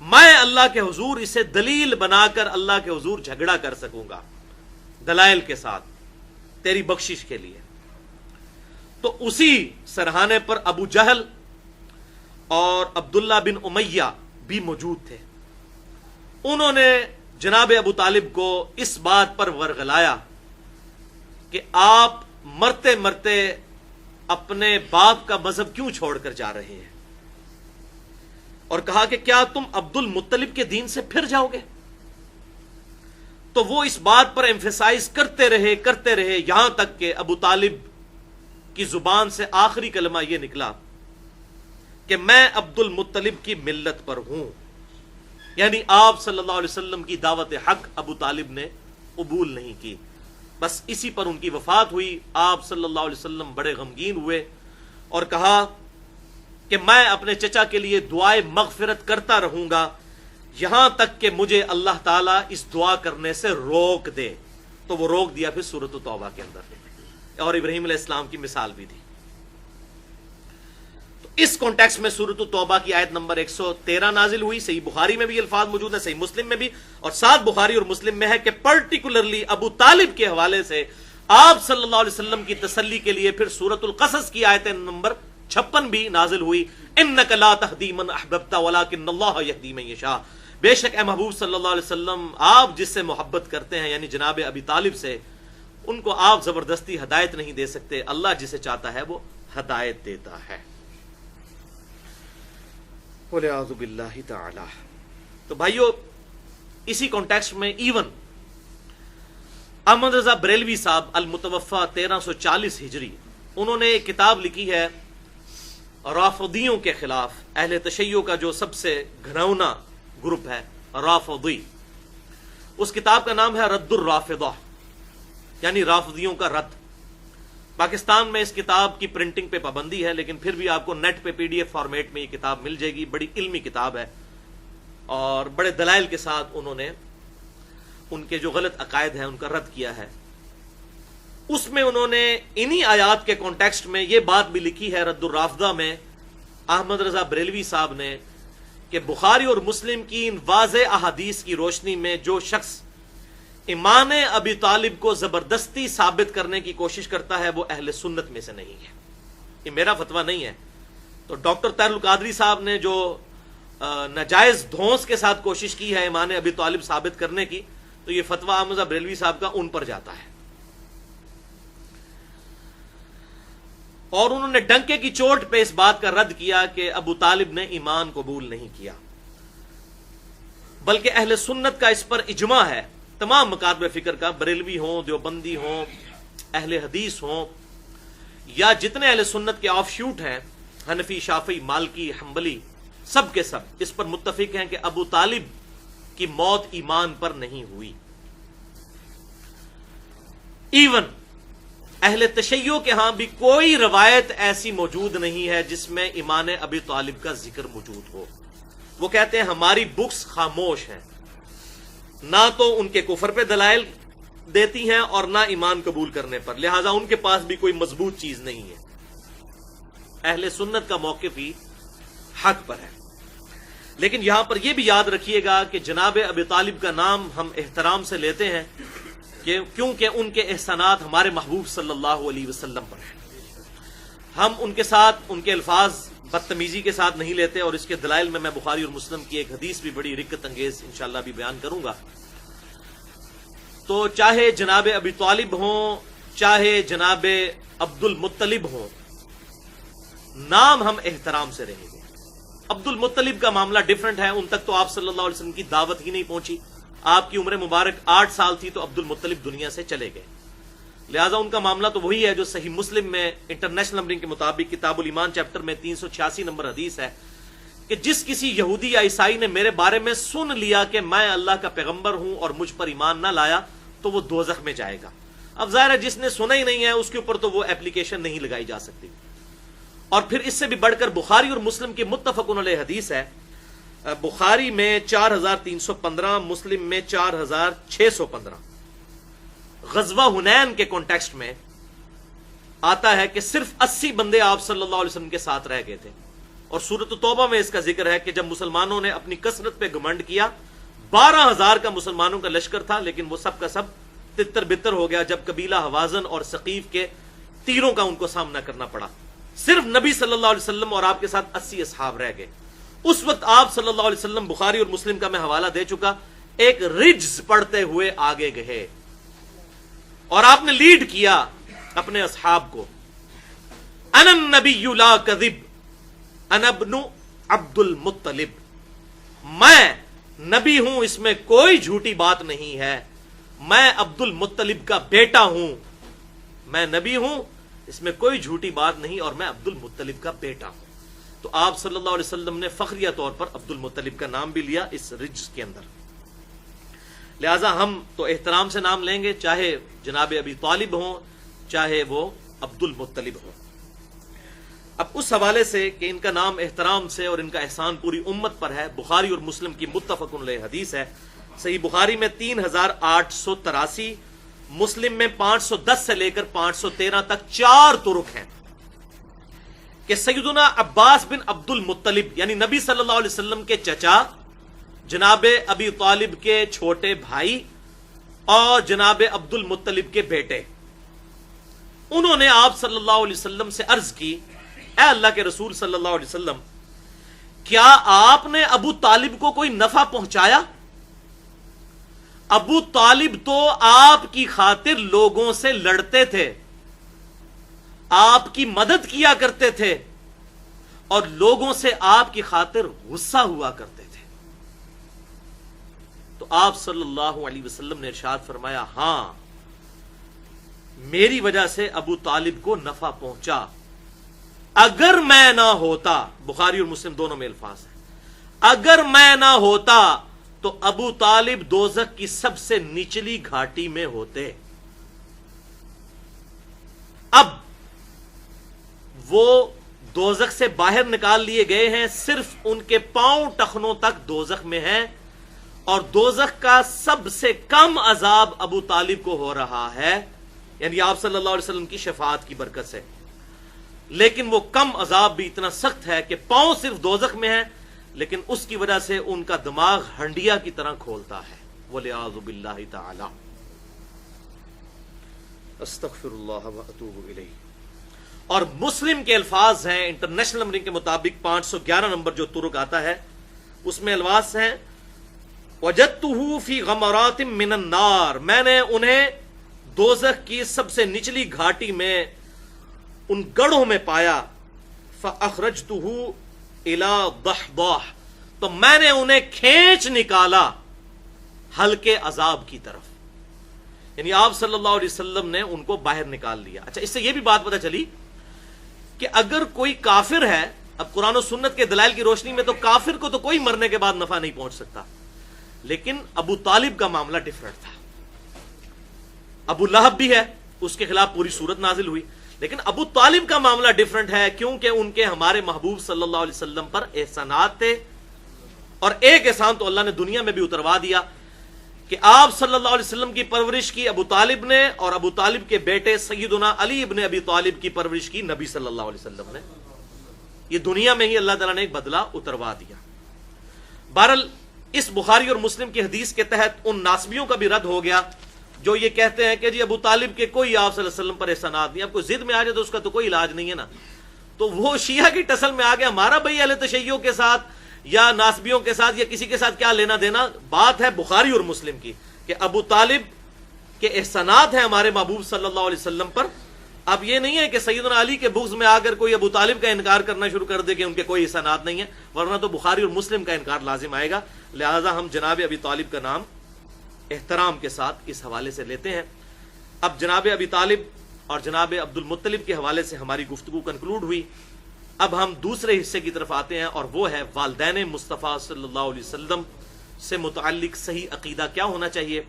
Speaker 1: میں اللہ کے حضور اسے دلیل بنا کر اللہ کے حضور جھگڑا کر سکوں گا دلائل کے ساتھ تیری بخشش کے لیے. تو اسی سرہانے پر ابو جہل اور عبداللہ بن امیہ بھی موجود تھے. انہوں نے جناب ابو طالب کو اس بات پر ورغلایا کہ آپ مرتے مرتے اپنے باپ کا مذہب کیوں چھوڑ کر جا رہے ہیں، اور کہا کہ کیا تم عبد المطلب کے دین سے پھر جاؤ گے؟ تو وہ اس بات پر ایمفیسائز کرتے رہے یہاں تک کہ ابو طالب کی زبان سے آخری کلمہ یہ نکلا کہ میں عبد المطلب کی ملت پر ہوں. یعنی آپ صلی اللہ علیہ وسلم کی دعوت حق ابو طالب نے قبول نہیں کی. بس اسی پر ان کی وفات ہوئی. آپ صلی اللہ علیہ وسلم بڑے غمگین ہوئے اور کہا کہ میں اپنے چچا کے لیے دعائے مغفرت کرتا رہوں گا یہاں تک کہ مجھے اللہ تعالیٰ اس دعا کرنے سے روک دے. تو وہ روک دیا پھر سورۃ التوبہ کے اندر، اور ابراہیم علیہ السلام کی مثال بھی تھی. تو اس کانٹیکسٹ میں سورۃ التوبہ کی آیت نمبر 113 نازل ہوئی. صحیح بخاری میں بھی الفاظ موجود ہیں، صحیح مسلم میں بھی، اور ساتھ بخاری اور مسلم میں ہے کہ پرٹیکولرلی ابو طالب کے حوالے سے آپ صلی اللہ علیہ وسلم کی تسلی کے لیے پھر سورۃ القصص کی آیت نمبر 56 بھی نازل ہوئی. انک لا تہدی من احببت ولکن اللہ یہدی من یشاء. بے شک اے محبوب صلی اللہ علیہ وسلم، آپ جس سے محبت کرتے ہیں یعنی جناب ابی طالب سے، ان کو آپ زبردستی ہدایت نہیں دے سکتے. اللہ جسے چاہتا ہے وہ ہدایت دیتا ہے. وَلِعَاذُ بِاللَّهِ تَعَالَى. تو بھائیو، اسی کانٹیکسٹ میں ایون احمد رضا بریلوی صاحب المتوفا 1340 ہجری، انہوں نے ایک کتاب لکھی ہے رافضیوں کے خلاف. اہل تشیع کا جو سب سے گھناؤنا گروپ ہے رافضی، اس کتاب کا نام ہے رد الرافضہ، یعنی رافضیوں کا رد. پاکستان میں اس کتاب کی پرنٹنگ پہ پابندی ہے، لیکن پھر بھی آپ کو نیٹ پہ PDF فارمیٹ میں یہ کتاب مل جائے گی. بڑی علمی کتاب ہے اور بڑے دلائل کے ساتھ انہوں نے ان کے جو غلط عقائد ہیں ان کا رد کیا ہے. اس میں انہوں نے انہی آیات کے کانٹیکسٹ میں یہ بات بھی لکھی ہے رد الرافضہ میں احمد رضا بریلوی صاحب نے کہ بخاری اور مسلم کی ان واضح احادیث کی روشنی میں جو شخص ایمان ابی طالب کو زبردستی ثابت کرنے کی کوشش کرتا ہے وہ اہل سنت میں سے نہیں ہے. یہ میرا فتویٰ نہیں ہے. تو ڈاکٹر طاہر القادری صاحب نے جو ناجائز دھونس کے ساتھ کوشش کی ہے ایمان ابی طالب ثابت کرنے کی، تو یہ فتویٰ احمد رضا بریلوی صاحب کا ان پر جاتا ہے. اور انہوں نے ڈنکے کی چوٹ پہ اس بات کا رد کیا کہ ابو طالب نے ایمان قبول نہیں کیا، بلکہ اہل سنت کا اس پر اجماع ہے. تمام مکاتب فکر کا، بریلوی ہوں، دیوبندی ہوں، اہل حدیث ہوں، یا جتنے اہل سنت کے آف شوٹ ہیں، حنفی، شافعی، مالکی، حنبلی، سب کے سب اس پر متفق ہیں کہ ابو طالب کی موت ایمان پر نہیں ہوئی. ایون اہل تشیع کے ہاں بھی کوئی روایت ایسی موجود نہیں ہے جس میں ایمان ابی طالب کا ذکر موجود ہو. وہ کہتے ہیں ہماری بکس خاموش ہیں، نہ تو ان کے کفر پہ دلائل دیتی ہیں اور نہ ایمان قبول کرنے پر، لہذا ان کے پاس بھی کوئی مضبوط چیز نہیں ہے. اہل سنت کا موقف ہی حق پر ہے. لیکن یہاں پر یہ بھی یاد رکھیے گا کہ جناب ابی طالب کا نام ہم احترام سے لیتے ہیں کیونکہ ان کے احسانات ہمارے محبوب صلی اللہ علیہ وسلم پر ہیں. ہم ان کے ساتھ ان کے الفاظ بدتمیزی کے ساتھ نہیں لیتے، اور اس کے دلائل میں بخاری اور مسلم کی ایک حدیث بھی بڑی رکت انگیز انشاءاللہ بھی بیان کروں گا. تو چاہے جناب ابی طالب ہوں، چاہے جناب عبد المطلب ہوں، نام ہم احترام سے رہیں گے. عبد المطلب کا معاملہ ڈیفرنٹ ہے، ان تک تو آپ صلی اللہ علیہ وسلم کی دعوت ہی نہیں پہنچی. آپ کی عمر مبارک 8 سال تھی تو عبد المطلب دنیا سے چلے گئے، لہذا ان کا معاملہ تو وہی ہے جو صحیح مسلم میں انٹرنیشنل نمبرنگ کے مطابق کتاب الایمان چیپٹر میں 386 نمبر حدیث ہے کہ جس کسی یہودی یا عیسائی نے میرے بارے میں سن لیا کہ میں اللہ کا پیغمبر ہوں اور مجھ پر ایمان نہ لایا تو وہ دوزخ میں جائے گا. اب ظاہر ہے جس نے سنا ہی نہیں ہے اس کے اوپر تو وہ اپلیکیشن نہیں لگائی جا سکتی. اور پھر اس سے بھی بڑھ کر بخاری اور مسلم کی متفق علیہ حدیث ہے. بخاری میں 4315، مسلم میں 4615. غزوہ حنین کے کانٹیکسٹ میں آتا ہے کہ صرف 80 بندے آپ صلی اللہ علیہ وسلم کے ساتھ رہ گئے تھے. اور سورۃ توبہ میں اس کا ذکر ہے کہ جب مسلمانوں نے اپنی کثرت پہ گھمنڈ کیا، 12,000 کا مسلمانوں کا لشکر تھا، لیکن وہ سب کا سب تتر بتر ہو گیا جب قبیلہ حوازن اور ثقیف کے تیروں کا ان کو سامنا کرنا پڑا۔ صرف نبی صلی اللہ علیہ وسلم اور آپ کے ساتھ 80 اصحاب رہ گئے۔ اس وقت آپ صلی اللہ علیہ وسلم، بخاری اور مسلم کا میں حوالہ دے چکا، ایک رجز پڑھتے ہوئے آگے گئے اور آپ نے لیڈ کیا اپنے اصحاب کو، انا النبی لا کذب انا ابن عبد المطلب، میں نبی ہوں، اس میں کوئی جھوٹی بات نہیں ہے، میں عبد المطلب کا بیٹا ہوں، میں نبی ہوں، اس میں کوئی جھوٹی بات نہیں، اور میں عبد المطلب کا بیٹا ہوں۔ تو آپ صلی اللہ علیہ وسلم نے فخریہ طور پر عبد المطلب کا نام بھی لیا اس رجز کے اندر۔ لہذا ہم تو احترام سے نام لیں گے، چاہے جناب ابی طالب ہوں، چاہے وہ عبد المطلب ہوں۔ اب اس حوالے سے کہ ان کا نام احترام سے اور ان کا احسان پوری امت پر ہے، بخاری اور مسلم کی متفق علیہ حدیث ہے۔ صحیح بخاری میں 3883، مسلم میں 510 سے لے کر 513 تک 4 طرق ہیں کہ سیدنا عباس بن عبد المطلب یعنی نبی صلی اللہ علیہ وسلم کے چچا، جناب ابی طالب کے چھوٹے بھائی اور جناب عبد المطلب کے بیٹے، انہوں نے آپ صلی اللہ علیہ وسلم سے عرض کی، اے اللہ کے رسول صلی اللہ علیہ وسلم، کیا آپ نے ابو طالب کو کوئی نفع پہنچایا؟ ابو طالب تو آپ کی خاطر لوگوں سے لڑتے تھے، آپ کی مدد کیا کرتے تھے، اور لوگوں سے آپ کی خاطر غصہ ہوا کرتے تھے۔ تو آپ صلی اللہ علیہ وسلم نے ارشاد فرمایا، ہاں میری وجہ سے ابو طالب کو نفع پہنچا، اگر میں نہ ہوتا، بخاری اور مسلم دونوں میں الفاظ ہیں، اگر میں نہ ہوتا تو ابو طالب دوزخ کی سب سے نچلی گھاٹی میں ہوتے۔ اب وہ دوزخ سے باہر نکال لیے گئے ہیں، صرف ان کے پاؤں ٹخنوں تک دوزخ میں ہیں، اور دوزخ کا سب سے کم عذاب ابو طالب کو ہو رہا ہے، یعنی آپ صلی اللہ علیہ وسلم کی شفاعت کی برکت سے۔ لیکن وہ کم عذاب بھی اتنا سخت ہے کہ پاؤں صرف دوزخ میں ہیں، لیکن اس کی وجہ سے ان کا دماغ ہنڈیا کی طرح کھولتا ہے۔ وَلِعَاذُ بِاللَّهِ تَعَالَى۔ استغفر اللہ واتوب الیہ۔ اور مسلم کے الفاظ ہیں، انٹرنیشنل نمبرنگ کے مطابق 511 نمبر جو طرق آتا ہے، اس میں الفاظ ہیں، وجدتہ فی غمرات من النار، میں نے انہیں دوزخ کی سب سے نچلی گھاٹی میں، ان گڑھوں میں پایا، فاخرجتہ الی ضحضاح، تو میں نے انہیں کھینچ نکالا ہلکے عذاب کی طرف، یعنی آپ صلی اللہ علیہ وسلم نے ان کو باہر نکال لیا۔ اچھا، اس سے یہ بھی بات پتہ چلی کہ اگر کوئی کافر ہے، اب قرآن و سنت کے دلائل کی روشنی میں تو کافر کو تو کوئی مرنے کے بعد نفع نہیں پہنچ سکتا، لیکن ابو طالب کا معاملہ ڈیفرنٹ تھا۔ ابو لہب بھی ہے، اس کے خلاف پوری سورت نازل ہوئی، لیکن ابو طالب کا معاملہ ڈیفرنٹ ہے، کیونکہ ان کے ہمارے محبوب صلی اللہ علیہ وسلم پر احسانات تھے، اور ایک احسان تو اللہ نے دنیا میں بھی اتروا دیا کہ آپ صلی اللہ علیہ وسلم کی پرورش کی ابو طالب نے، اور ابو طالب کے بیٹے سیدنا علی ابن ابی طالب کی پرورش کی نبی صلی اللہ علیہ وسلم نے۔ یہ دنیا میں ہی اللہ تعالیٰ نے ایک بدلہ اتروا دیا۔ بہرحال اس بخاری اور مسلم کی حدیث کے تحت ان ناسبیوں کا بھی رد ہو گیا جو یہ کہتے ہیں کہ جی ابو طالب کے کوئی آپ صلی اللہ علیہ وسلم پر احسانات نہیں، اب کوئی ضد میں آ جائے تو اس کا تو کوئی علاج نہیں ہے نا، تو وہ شیعہ کی ٹسل میں آ گیا، ہمارا بھائی اہل تشیع کے ساتھ یا ناسبیوں کے ساتھ یا کسی کے ساتھ کیا لینا دینا، بات ہے بخاری اور مسلم کی کہ ابو طالب کے احسانات ہیں ہمارے محبوب صلی اللہ علیہ وسلم پر۔ اب یہ نہیں ہے کہ سیدنا علی کے بغض میں آ کر کوئی ابو طالب کا انکار کرنا شروع کر دے کہ ان کے کوئی احسانات نہیں ہیں، ورنہ تو بخاری اور مسلم کا انکار لازم آئے گا۔ لہذا ہم جناب ابی طالب کا نام احترام کے ساتھ اس حوالے سے لیتے ہیں۔ اب جناب ابی طالب اور جناب عبد المطلب کے حوالے سے ہماری گفتگو کنکلوڈ ہوئی۔ اب ہم دوسرے حصے کی طرف آتے ہیں، اور وہ ہے والدین مصطفیٰ صلی اللہ علیہ وسلم سے متعلق صحیح عقیدہ کیا ہونا چاہیے۔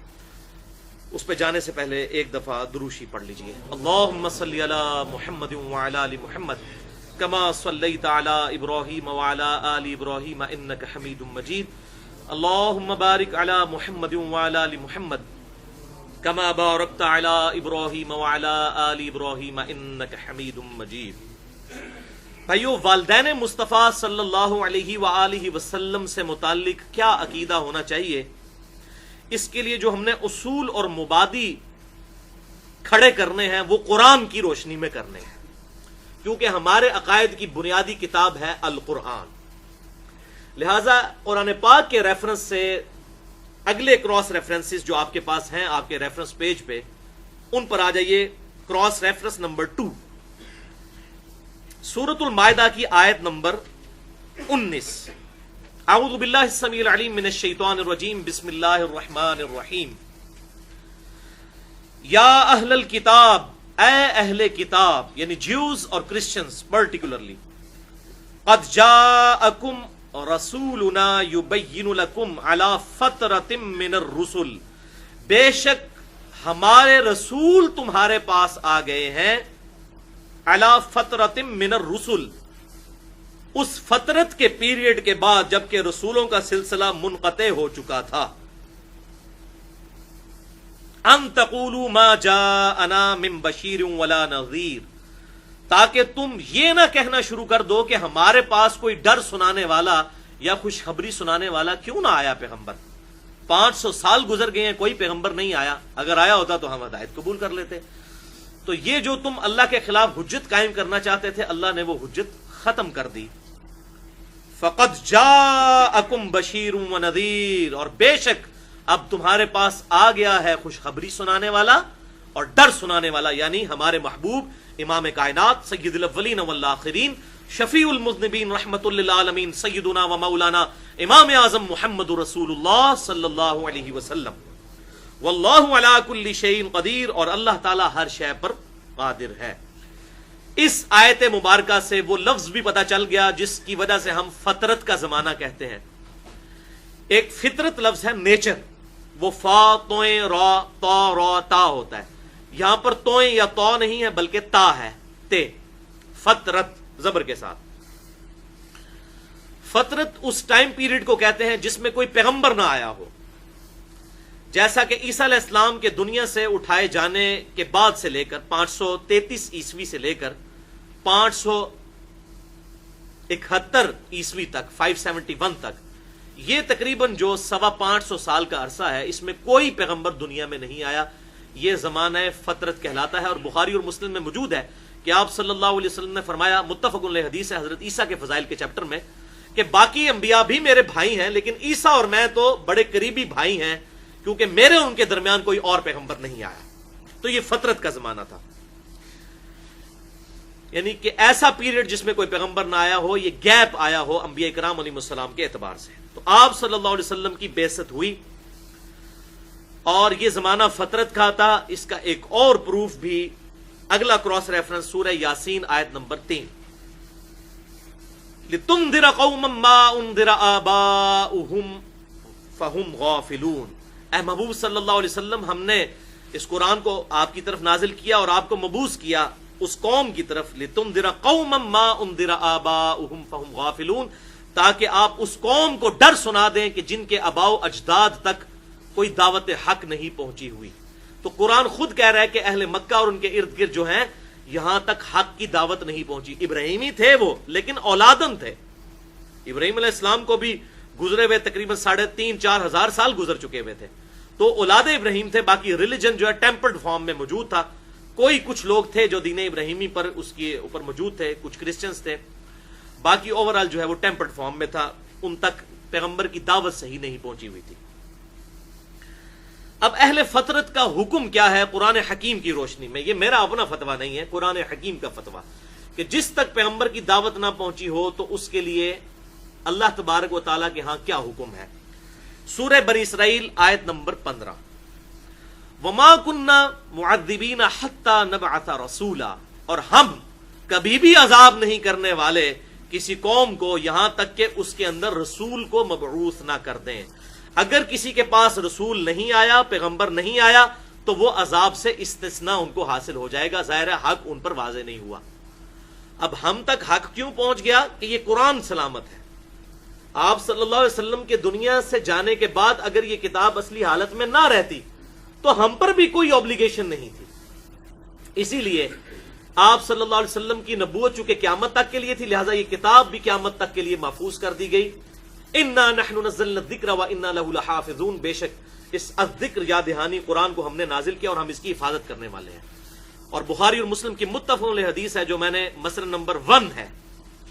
Speaker 1: اس پہ جانے سے پہلے ایک دفعہ دروشی پڑھ لیجئے۔ اللہم صلی علی محمد وعلی آل محمد کما صلیت علی ابراہیم وعلی آل ابراہیم انک حمید مجید۔ اللہم بارک علی محمد وعلی آل محمد کما بارکت علی ابراہیم وعلی آل ابراہیم انک حمید مجید۔ بھائیو، والدین مصطفیٰ صلی اللہ علیہ وآلہ وسلم سے متعلق کیا عقیدہ ہونا چاہیے، اس کے لیے جو ہم نے اصول اور مبادی کھڑے کرنے ہیں وہ قرآن کی روشنی میں کرنے ہیں، کیونکہ ہمارے عقائد کی بنیادی کتاب ہے القرآن۔ لہذا قرآن پاک کے ریفرنس سے اگلے کراس ریفرنسز جو آپ کے پاس ہیں آپ کے ریفرنس پیج پہ، ان پر آ جائیے۔ کراس ریفرنس نمبر 2، سورۃ المائدہ کی آیت نمبر 19۔ اعوذ باللہ السمیع العلیم من الشیطان الرجیم، بسم اللہ الرحمن الرحیم۔ یا اہل الکتاب، اے اہل کتاب، یعنی جیوز اور کرسچنز پرٹیکولرلی، قد جاءکم رسولنا یبین لکم علی فترۃ من الرسل، بے شک ہمارے رسول تمہارے پاس آ گئے ہیں، علی فترۃ من الرسل، اس فترت کے پیریڈ کے بعد جبکہ رسولوں کا سلسلہ منقطع ہو چکا تھا۔ ان تقولوا ما جاءنا من بشیر ولا نذیر، تاکہ تم یہ نہ کہنا شروع کر دو کہ ہمارے پاس کوئی ڈر سنانے والا یا خوشخبری سنانے والا کیوں نہ آیا پیغمبر۔ 500 سال گزر گئے ہیں، کوئی پیغمبر نہیں آیا، اگر آیا ہوتا تو ہم ہدایت قبول کر لیتے۔ تو یہ جو تم اللہ کے خلاف حجت قائم کرنا چاہتے تھے، اللہ نے وہ حجت ختم کر دی۔ فقد جاءکم بشیر ونذیر، اور بے شک اب تمہارے پاس آ گیا ہے خوشخبری سنانے والا اور ڈر سنانے والا، یعنی ہمارے محبوب امام کائنات سید الاولین والآخرین، شفیع المذنبین، رحمت للعالمین، سیدنا و مولانا امام اعظم محمد رسول اللہ صلی اللہ علیہ وسلم۔ واللہ علی کل شیء قدیر، اور اللہ تعالی ہر شے پر قادر ہے۔ اس آیت مبارکہ سے وہ لفظ بھی پتہ چل گیا جس کی وجہ سے ہم فطرت کا زمانہ کہتے ہیں۔ ایک فطرت لفظ ہے نیچر، وہ فا توئیں را تا را تا ہوتا ہے، یہاں پر توئیں یا تو نہیں ہے بلکہ تا ہے، تے، فطرت زبر کے ساتھ۔ فطرت اس ٹائم پیریڈ کو کہتے ہیں جس میں کوئی پیغمبر نہ آیا ہو، جیسا کہ عیسیٰ علیہ السلام کے دنیا سے اٹھائے جانے کے بعد سے لے کر 533 عیسوی سے لے کر 571 عیسوی تک، 571 تک، یہ تقریباً جو 525 سال کا عرصہ ہے، اس میں کوئی پیغمبر دنیا میں نہیں آیا۔ یہ زمانہ فطرت کہلاتا ہے، اور بخاری اور مسلم میں موجود ہے کہ آپ صلی اللہ علیہ وسلم نے فرمایا، متفق علیہ حدیث ہے حضرت عیسیٰ کے فضائل کے چیپٹر میں، کہ باقی انبیاء بھی میرے بھائی ہیں لیکن عیسیٰ اور میں تو بڑے قریبی بھائی ہیں، کیونکہ میرے اور ان کے درمیان کوئی اور پیغمبر نہیں آیا۔ تو یہ فطرت کا زمانہ تھا، یعنی کہ ایسا پیریڈ جس میں کوئی پیغمبر نہ آیا ہو، یہ گیپ آیا ہو انبیاء کرام علیہ السلام کے اعتبار سے۔ تو آپ صلی اللہ علیہ وسلم کی بعثت ہوئی اور یہ زمانہ فطرت کا تھا۔ اس کا ایک اور پروف بھی اگلا کراس ریفرنس سورہ یاسین آیت نمبر 3، لِتُنذِرَ قَوْمًا مَّا أُنذِرَ آبَاؤُهُمْ فَهُمْ غَافِلُونَ۔ اے محبوب صلی اللہ علیہ وسلم، ہم نے اس قرآن کو آپ کی طرف نازل کیا اور آپ کو مبعوث کیا اس قوم کی طرف، لِتُنذِرَ قَوْمًا مَّا أُنذِرَ آبَاؤُهُمْ فَهُمْ غَافِلُونَ، تاکہ آپ اس قوم کو ڈر سنا دیں کہ جن کے آباء و اجداد تک کوئی دعوت حق نہیں پہنچی ہوئی۔ تو قرآن خود کہہ رہا ہے کہ اہل مکہ اور ان کے ارد گرد جو ہیں، یہاں تک حق کی دعوت نہیں پہنچی۔ ابراہیمی تھے وہ، لیکن اولادن تھے۔ ابراہیم علیہ السلام کو بھی گزرے ہوئے تقریباً 3,500-4 ہزار سال گزر چکے ہوئے تھے، تو اولاد ابراہیم تھے۔ باقی ریلیجن جو ہے ٹیمپرڈ فارم میں موجود تھا، کوئی کچھ لوگ تھے جو دین ابراہیمی پر اس کے اوپر موجود تھے، کچھ کرسچنز تھے، باقی اوورال جو ہے وہ ٹیمپرڈ فارم میں تھا، ان تک پیغمبر کی دعوت صحیح نہیں پہنچی ہوئی تھی۔ اب اہل فطرت کا حکم کیا ہے قرآن حکیم کی روشنی میں؟ یہ میرا اپنا فتویٰ نہیں ہے، قرآن حکیم کا فتویٰ، کہ جس تک پیغمبر کی دعوت نہ پہنچی ہو تو اس کے لیے اللہ تبارک و تعالیٰ کے ہاں کیا حکم ہے۔ سورہ بنی اسرائیل آیت نمبر 15، وَمَا كُنَّا مُعَذِّبِينَ حَتَّى نَبْعَثَ رَسُولًا، اور ہم کبھی بھی عذاب نہیں کرنے والے کسی قوم کو یہاں تک کہ اس کے اندر رسول کو مبعوث نہ کر دیں۔ اگر کسی کے پاس رسول نہیں آیا، پیغمبر نہیں آیا، تو وہ عذاب سے استثناء ان کو حاصل ہو جائے گا، ظاہر ہے حق ان پر واضح نہیں ہوا۔ اب ہم تک حق کیوں پہنچ گیا؟ کہ یہ قرآن سلامت ہے۔ آپ صلی اللہ علیہ وسلم کے دنیا سے جانے کے بعد اگر یہ کتاب اصلی حالت میں نہ رہتی تو ہم پر بھی کوئی اوبلیگیشن نہیں تھی۔ اسی لیے آپ صلی اللہ علیہ وسلم کی نبوت چونکہ قیامت تک کے لیے تھی، لہٰذا یہ کتاب بھی قیامت تک کے لیے محفوظ کر دی گئی. انا نحن نزلنا الذکر وانا له لحافظون، بے شک اس الذکر یاد دہانی قرآن کو ہم نے نازل کیا اور ہم اس کی حفاظت کرنے والے ہیں. اور بخاری اور مسلم کی متفق علیہ حدیث ہے جو میں نے مسئلہ نمبر 1 ہے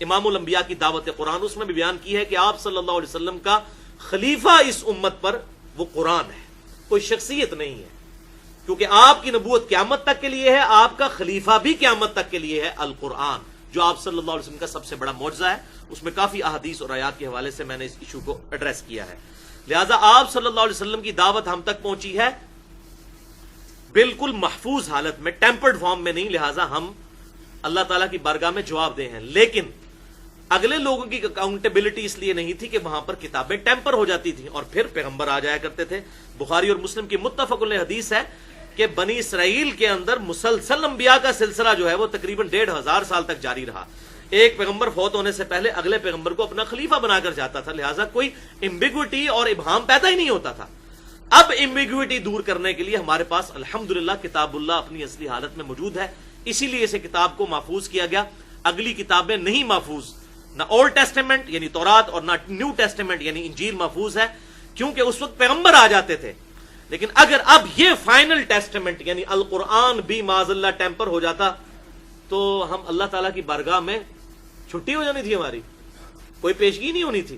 Speaker 1: امام الانبیاء کی دعوت قرآن، اس میں بھی بیان کی ہے کہ آپ صلی اللہ علیہ وسلم کا خلیفہ اس امت پر وہ قرآن ہے، کوئی شخصیت نہیں ہے، کیونکہ آپ کی نبوت قیامت تک کے لیے ہے، آپ کا خلیفہ بھی قیامت تک کے لیے ہے القرآن، جو آپ صلی اللہ علیہ وسلم کا سب سے بڑا معجزہ ہے. اس میں کافی احادیث اور آیات کے حوالے سے میں نے اس ایشو کو ایڈریس کیا ہے. لہذا آپ صلی اللہ علیہ وسلم کی دعوت ہم تک پہنچی ہے بالکل محفوظ حالت میں، ٹیمپرڈ فارم میں نہیں، لہذا ہم اللہ تعالیٰ کی بارگاہ میں جواب دہ ہیں. لیکن اگلے لوگوں کی اکاؤنٹیبلٹی اس لیے نہیں تھی کہ وہاں پر کتابیں ٹیمپر ہو جاتی تھیں اور پھر پیغمبر آ جایا کرتے تھے. بخاری اور مسلم کی متفق علیہ حدیث ہے کہ بنی اسرائیل کے اندر مسلسل انبیاء کا سلسلہ جو ہے وہ تقریباً 1500 سال تک جاری رہا. ایک پیغمبر فوت ہونے سے پہلے اگلے پیغمبر کو اپنا خلیفہ بنا کر جاتا تھا، لہٰذا کوئی ایمبیگوٹی اور ابہام پیدا ہی نہیں ہوتا تھا. اب ایمبیگوٹی دور کرنے کے لیے ہمارے پاس الحمدللہ کتاب اللہ اپنی اصلی حالت میں موجود ہے، اسی لیے اسے کتاب کو محفوظ کیا گیا. اگلی کتابیں نہیں محفوظ، نہ اولڈ ٹیسٹیمنٹ یعنی تورات اور نہ نیو ٹیسٹیمنٹ یعنی انجیل محفوظ ہے، کیونکہ اس وقت پیغمبر آ جاتے تھے. لیکن اگر اب یہ فائنل ٹیسٹیمنٹ یعنی القرآن بھی معاذ اللہ ٹیمپر ہو جاتا تو ہم اللہ تعالیٰ کی بارگاہ میں چھٹی ہو جانی تھی، ہماری کوئی پیشگی نہیں ہونی تھی،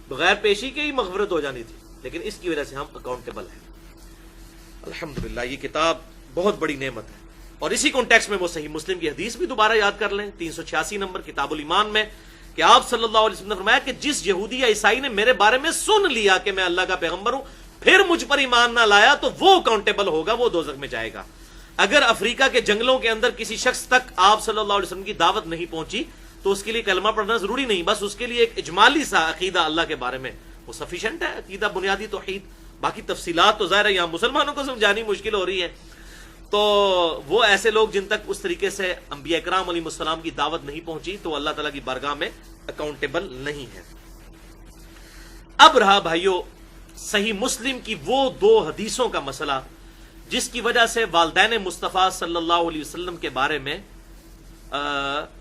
Speaker 1: بغیر پیشی کے ہی مغفرت ہو جانی تھی. لیکن اس کی وجہ سے ہم اکاؤنٹیبل ہیں. الحمدللہ یہ کتاب بہت بڑی نعمت ہے. اور اسی کانٹیکسٹ میں وہ صحیح مسلم کی حدیث بھی دوبارہ یاد کر لیں 386 نمبر کتاب الایمان میں کہ آپ صلی اللہ علیہ وسلم نے فرمایا کہ جس یہودی یا عیسائی نے میرے بارے میں سن لیا کہ میں اللہ کا پیغمبر ہوں پھر مجھ پر ایمان نہ لایا تو وہ اکاؤنٹیبل ہوگا، وہ دوزخ میں جائے گا. اگر افریقہ کے جنگلوں کے اندر کسی شخص تک آپ صلی اللہ علیہ وسلم کی دعوت نہیں پہنچی تو اس کے لیے کلمہ پڑھنا ضروری نہیں، بس اس کے لیے ایک اجمالی سا عقیدہ اللہ کے بارے میں وہ سفیشینٹ ہے، عقیدہ بنیادی توحید. باقی تفصیلات تو ظاہر ہے یہاں مسلمانوں کو سمجھانی مشکل ہو رہی ہے. تو وہ ایسے لوگ جن تک اس طریقے سے انبیاء کرام علیہ السلام کی دعوت نہیں پہنچی تو اللہ تعالیٰ کی بارگاہ میں اکاؤنٹیبل نہیں ہے. اب رہا بھائیو صحیح مسلم کی وہ 2 حدیثوں کا مسئلہ جس کی وجہ سے والدین مصطفیٰ صلی اللہ علیہ وسلم کے بارے میں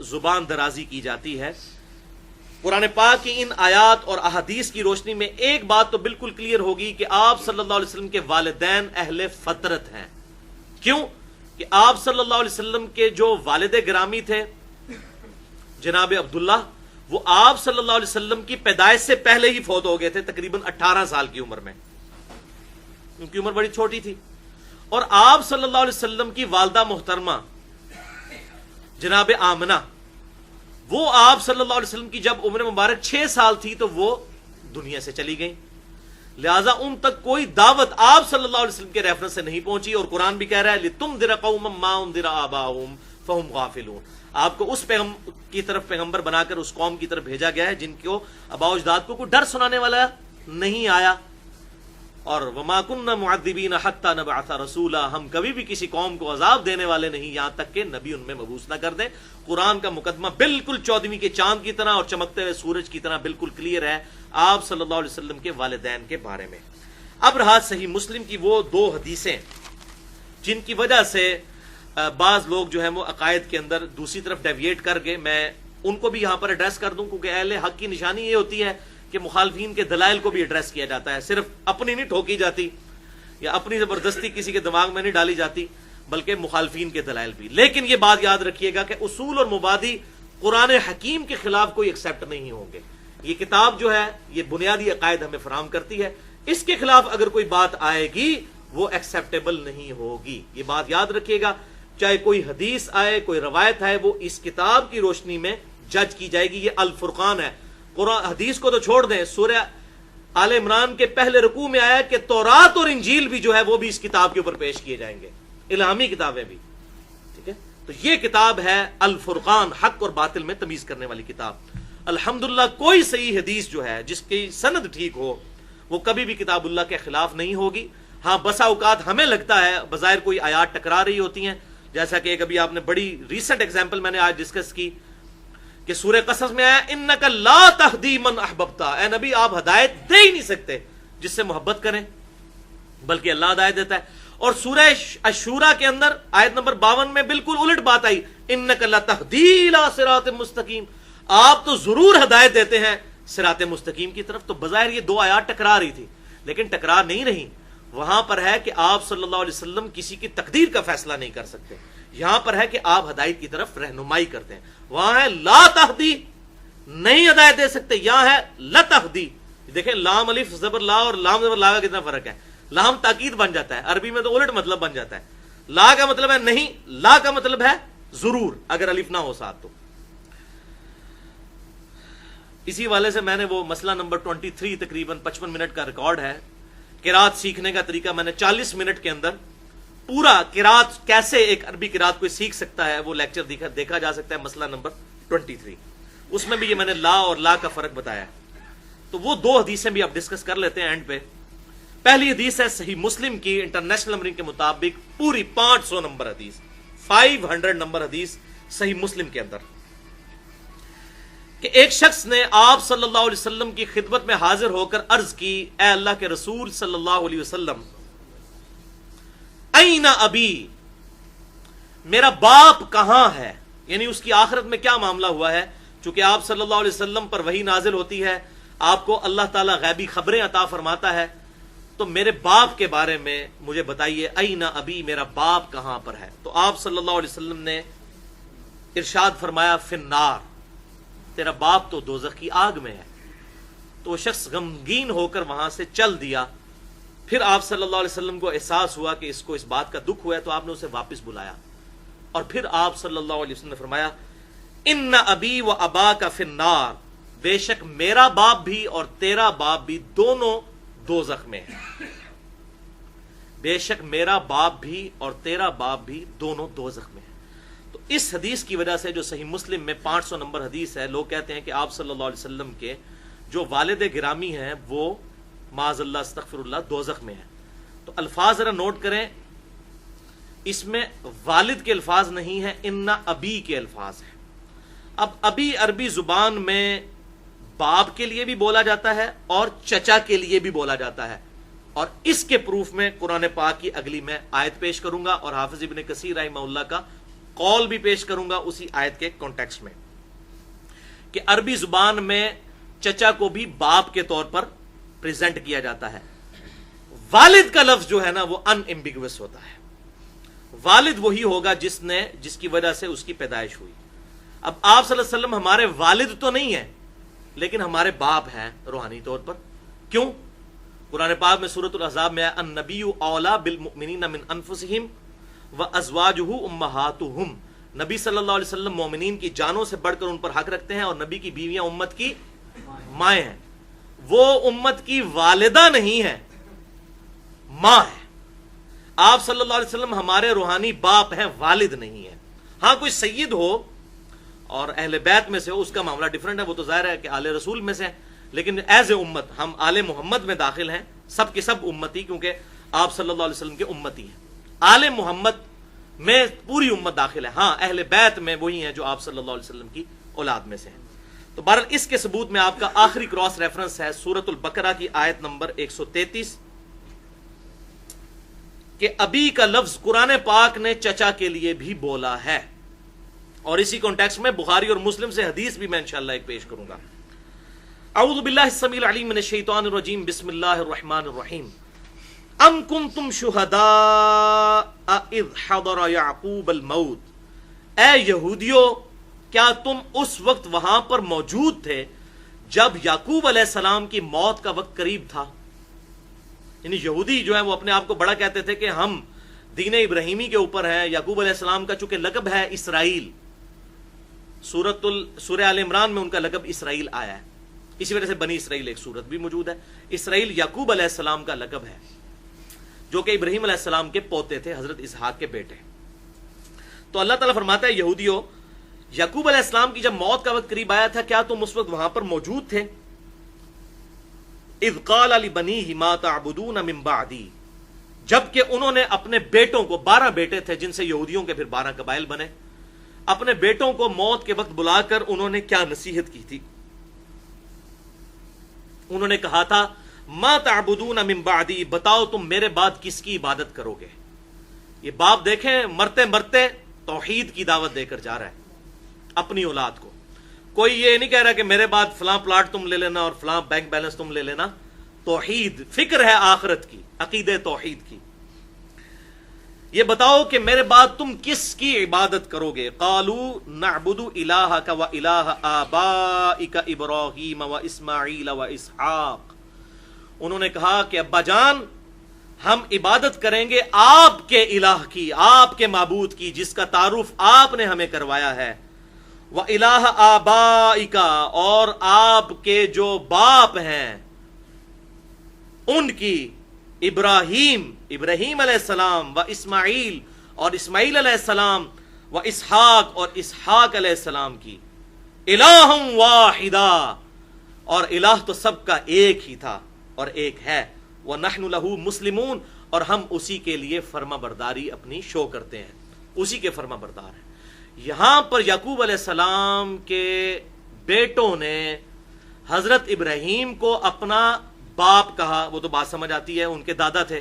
Speaker 1: زبان درازی کی جاتی ہے. قرآن پاک کی ان آیات اور احادیث کی روشنی میں ایک بات تو بالکل کلیئر ہوگی کہ آپ صلی اللہ علیہ وسلم کے والدین اہل فطرت ہیں. کیوں کہ آپ صلی اللہ علیہ وسلم کے جو والد گرامی تھے جناب عبداللہ، وہ آپ صلی اللہ علیہ وسلم کی پیدائش سے پہلے ہی فوت ہو گئے تھے، تقریباً 18 سال کی عمر میں، ان کی عمر بڑی چھوٹی تھی. اور آپ صلی اللہ علیہ وسلم کی والدہ محترمہ جناب آمنہ، وہ آپ صلی اللہ علیہ وسلم کی جب عمر مبارک 6 سال تھی تو وہ دنیا سے چلی گئیں. لہٰذا ان تک کوئی دعوت آپ صلی اللہ علیہ وسلم کے ریفرنس سے نہیں پہنچی. اور قرآن بھی کہہ رہا ہے لِتُنذِرَ قَوْمًا مَا أُنذِرَ آبَاؤُهُمْ فَهُمْ غَافِلُونَ. آپ کو اس کی طرف پیغمبر بنا کر اس قوم کی طرف بھیجا گیا ہے جن کو آباء و اجداد کو کوئی ڈر سنانے والا نہیں آیا. اور وَمَا كُنَّا مُعَذِّبِينَ حَتَّى نَبْعَثَ رَسُولًا، ہم کبھی بھی کسی قوم کو عذاب دینے والے نہیں یہاں تک کہ نبی ان میں مبعوث نہ کر دیں. قرآن کا مقدمہ بالکل 14ویں کے چاند کی طرح اور چمکتے ہوئے سورج کی طرح بالکل کلیئر ہے آپ صلی اللہ علیہ وسلم کے والدین کے بارے میں. اب رہا صحیح مسلم کی وہ 2 حدیثیں جن کی وجہ سے بعض لوگ جو ہیں وہ عقائد کے اندر دوسری طرف ڈیویٹ کر گئے. میں ان کو بھی یہاں پر ایڈریس کر دوں کیونکہ اہل حق کی نشانی یہ ہوتی ہے کہ مخالفین کے دلائل کو بھی ایڈریس کیا جاتا ہے، صرف اپنی نہیں ٹھوکی جاتی یا اپنی زبردستی کسی کے دماغ میں نہیں ڈالی جاتی بلکہ مخالفین کے دلائل بھی. لیکن یہ بات یاد رکھیے گا کہ اصول اور مبادی قرآن حکیم کے خلاف کوئی ایکسیپٹ نہیں ہوں گے. یہ کتاب جو ہے یہ بنیادی عقائد ہمیں فراہم کرتی ہے، اس کے خلاف اگر کوئی بات آئے گی وہ ایکسیپٹیبل نہیں ہوگی. یہ بات یاد رکھیے گا، چاہے کوئی حدیث آئے کوئی روایت آئے وہ اس کتاب کی روشنی میں جج کی جائے گی. یہ الفرقان ہے. قرآن حدیث کو تو چھوڑ دیں، سورہ آل عمران کے پہلے رکوع میں آیا کہ تورات اور انجیل بھی جو ہے وہ بھی اس کتاب کے اوپر پیش کیے جائیں گے، الہامی کتابیں بھی. ٹھیک ہے، تو یہ کتاب ہے الفرقان، حق اور باطل میں تمیز کرنے والی کتاب. الحمدللہ کوئی صحیح حدیث جو ہے جس کی سند ٹھیک ہو وہ کبھی بھی کتاب اللہ کے خلاف نہیں ہوگی. ہاں بسا اوقات ہمیں لگتا ہے بظاہر کوئی آیات ٹکرا رہی ہوتی ہیں، جیسا کہ ایک ابھی آپ نے بڑی ریسنٹ ایگزامپل میں نے آج ڈسکس کی کہ سورہ قصص میں آیا انک لا تہدی من احببتا، اے نبی آپ ہدایت دے ہی نہیں سکتے جس سے محبت کریں، بلکہ اللہ ہدایت دیتا ہے. اور سورہ الشورى کے اندر آیت نمبر 52 میں بالکل الٹ بات آئی، انک لتہدی الی صراط مستقیم، آپ تو ضرور ہدایت دیتے ہیں صراط مستقیم کی طرف۔ تو بظاہر یہ دو آیات ٹکرا رہی تھی، لیکن ٹکرا نہیں رہی۔ وہاں پر ہے کہ آپ صلی اللہ علیہ وسلم کسی کی تقدیر کا فیصلہ نہیں کر سکتے، یہاں پر ہے کہ آپ ہدایت کی طرف رہنمائی کرتے ہیں۔ وہاں ہے لا تہدی، نہیں ہدایت دے سکتے، یہاں ہے لتہدی۔ دیکھیں لام الف زبر لا اور لام زبر لا کا کتنا فرق ہے۔ لام تاکید بن جاتا ہے، عربی میں تو الٹ مطلب بن جاتا ہے۔ لا کا مطلب ہے نہیں، لا کا مطلب ہے ضرور، اگر الف نہ ہو ساتھ تو۔ اسی والے سے میں نے وہ مسئلہ نمبر 23 تقریباً 55 منٹ کا ریکارڈ ہے، قرات سیکھنے کا طریقہ میں نے 40 منٹ کے اندر پورا قرات کیسے ایک عربی قرات کوئی سیکھ سکتا ہے وہ لیکچر دیکھا جا سکتا ہے، مسئلہ نمبر 23۔ اس میں بھی یہ میں نے لا اور لا کا فرق بتایا۔ تو وہ دو حدیثیں بھی آپ ڈسکس کر لیتے ہیں اینڈ پہ۔ پہلی حدیث ہے صحیح مسلم کی انٹرنیشنل نمبرنگ کے مطابق پوری 500 نمبر حدیث، 500 نمبر حدیث صحیح مسلم کے اندر، کہ ایک شخص نے آپ صلی اللہ علیہ وسلم کی خدمت میں حاضر ہو کر عرض کی، اے اللہ کے رسول صلی اللہ علیہ وسلم، این ابی، میرا باپ کہاں ہے؟ یعنی اس کی آخرت میں کیا معاملہ ہوا ہے؟ چونکہ آپ صلی اللہ علیہ وسلم پر وحی نازل ہوتی ہے، آپ کو اللہ تعالیٰ غیبی خبریں عطا فرماتا ہے، تو میرے باپ کے بارے میں مجھے بتائیے، این ابی، میرا باپ کہاں پر ہے؟ تو آپ صلی اللہ علیہ وسلم نے ارشاد فرمایا، فی النار، تیرا باپ تو دوزخ کی آگ میں ہے۔ تو وہ شخص غمگین ہو کر وہاں سے چل دیا۔ پھر آپ صلی اللہ علیہ وسلم کو احساس ہوا کہ اس کو اس بات کا دکھ ہوا ہے، تو آپ نے اسے واپس بلایا، اور پھر آپ صلی اللہ علیہ وسلم نے فرمایا، ان ابی و اباک فی النار، بے شک میرا باپ بھی اور تیرا باپ بھی دونوں دوزخ میں ہیں، بے شک میرا باپ بھی اور تیرا باپ بھی دونوں دوزخ میں ہیں۔ تو اس حدیث کی وجہ سے جو صحیح مسلم میں 500 نمبر حدیث ہے، لوگ کہتے ہیں کہ آپ صلی اللہ علیہ وسلم کے جو والد گرامی ہیں وہ معاذ اللہ استغفر اللہ دوزخ میں ہیں۔ تو الفاظ ذرا نوٹ کریں، اس میں والد کے الفاظ نہیں ہیں، ان ابی کے الفاظ ہیں۔ اب ابی عربی زبان میں باپ کے لیے بھی بولا جاتا ہے اور چچا کے لیے بھی بولا جاتا ہے، اور اس کے پروف میں قرآن پاک کی اگلی میں آیت پیش کروں گا، اور حافظ ابن کثیر رحمہ اللہ کا قول بھی پیش کروں گا اسی آیت کے کانٹیکسٹ میں، کہ عربی زبان میں چچا کو بھی باپ کے طور پر پریزنٹ کیا جاتا ہے۔ والد کا لفظ جو ہے نا وہ ان ایمبیگوس ہوتا ہے، والد وہی ہوگا جس کی وجہ سے اس کی پیدائش ہوئی۔ اب آپ صلی اللہ علیہ وسلم ہمارے والد تو نہیں ہیں، لیکن ہمارے باپ ہیں روحانی طور پر۔ کیوں؟ قرآن پاک میں سورۃ الاحزاب میں ہے، النبی اولا بالمؤمنین من انفسہم وازواجہ امہاتہم، نبی صلی اللہ علیہ وسلم مومنین کی جانوں سے بڑھ کر ان پر حق رکھتے ہیں، اور نبی کی بیویاں امت کی مائیں ہیں۔ وہ امت کی والدہ نہیں ہے، ماں ہے۔ آپ صلی اللہ علیہ وسلم ہمارے روحانی باپ ہیں، والد نہیں ہے۔ ہاں کوئی سید ہو اور اہل بیت میں سے ہو، اس کا معاملہ ڈیفرنٹ ہے، وہ تو ظاہر ہے کہ آل رسول میں سے ہے، لیکن ایز اے امت ہم آل محمد میں داخل ہیں، سب کے سب امتی، کیونکہ آپ صلی اللہ علیہ وسلم کے امتی ہیں۔ آل محمد میں پوری امت داخل ہے، ہاں اہل بیت میں وہی ہیں جو آپ صلی اللہ علیہ وسلم کی اولاد میں سے ہیں۔ تو بہرحال اس کے ثبوت میں آپ کا آخری کراس ریفرنس ہے سورۃ البقرہ کی آیت نمبر 133، کہ ابی کا لفظ قرآن پاک نے چچا کے لیے بھی بولا ہے، اور اسی کانٹیکسٹ میں بخاری اور مسلم سے حدیث بھی میں انشاءاللہ ایک پیش کروں گا۔ اعوذ باللہ السمیع العلیم من الشیطان الرجیم، بسم اللہ الرحمن الرحیم۔ ام کنتم شہداء اذ حضر یعقوب الموت، اے یہودیو کیا تم اس وقت وہاں پر موجود تھے جب یعقوب علیہ السلام کی موت کا وقت قریب تھا؟ یعنی یہودی جو ہے وہ اپنے آپ کو بڑا کہتے تھے کہ ہم دین ابراہیمی کے اوپر ہیں، یعقوب علیہ السلام کا چونکہ لقب ہے اسرائیل، سورہ آل عمران میں ان کا لقب اسرائیل آیا ہے، اسی وجہ سے بنی اسرائیل ایک سورت بھی موجود ہے۔ اسرائیل یعقوب علیہ السلام کا لقب ہے، جو کہ ابراہیم علیہ السلام کے پوتے تھے، حضرت اسحاق کے بیٹے۔ تو اللہ تعالیٰ فرماتا ہے یہودیو، یعقوب علیہ السلام کی جب موت کا وقت قریب آیا تھا، کیا تم اس وقت وہاں پر موجود تھے؟ اذ قال لبنیہ ما تعبدون من بعدی، جبکہ انہوں نے اپنے بیٹوں کو، 12 بیٹے تھے جن سے یہودیوں کے پھر 12 قبائل بنے، اپنے بیٹوں کو موت کے وقت بلا کر انہوں نے کیا نصیحت کی تھی؟ انہوں نے کہا تھا ما تعبدون من بعدی، بتاؤ تم میرے بعد کس کی عبادت کرو گے؟ یہ باپ دیکھیں مرتے مرتے توحید کی دعوت دے کر جا رہا ہے اپنی اولاد کو. کوئی یہ نہیں کہہ رہا کہ میرے بعد فلاں پلاٹ تم لے لینا اور فلاں بینک بیلنس تم لے لینا. توحید، فکر ہے آخرت کی، عقیدہ توحید کی. یہ بتاؤ کہ میرے بعد تم کس کی عبادت کرو گے؟ قالوا نعبد الہک و الہ آبائک ابراہیم و اسماعیل و اسحاق. انہوں نے کہا کہ ابا جان ہم عبادت کریں گے آپ کے الہ کی، آپ کے معبود کی، جس کا تعارف آپ نے ہمیں کروایا ہے. وَإِلَٰهَ آبَائِكَ، اور آپ کے جو باپ ہیں ان کی، ابراہیم علیہ السلام، و اسماعیل اور اسماعیل علیہ السلام، و اسحاق اور اسحاق علیہ السلام کی. الہ واحدا، اور الہ تو سب کا ایک ہی تھا اور ایک ہے. وَنَحْنُ لَهُ مُسْلِمُونَ، اور ہم اسی کے لیے فرما برداری اپنی شو کرتے ہیں، اسی کے فرما بردار ہیں. یہاں پر یعقوب علیہ السلام کے بیٹوں نے حضرت ابراہیم کو اپنا باپ کہا. وہ تو بات سمجھ آتی ہے، ان کے دادا تھے.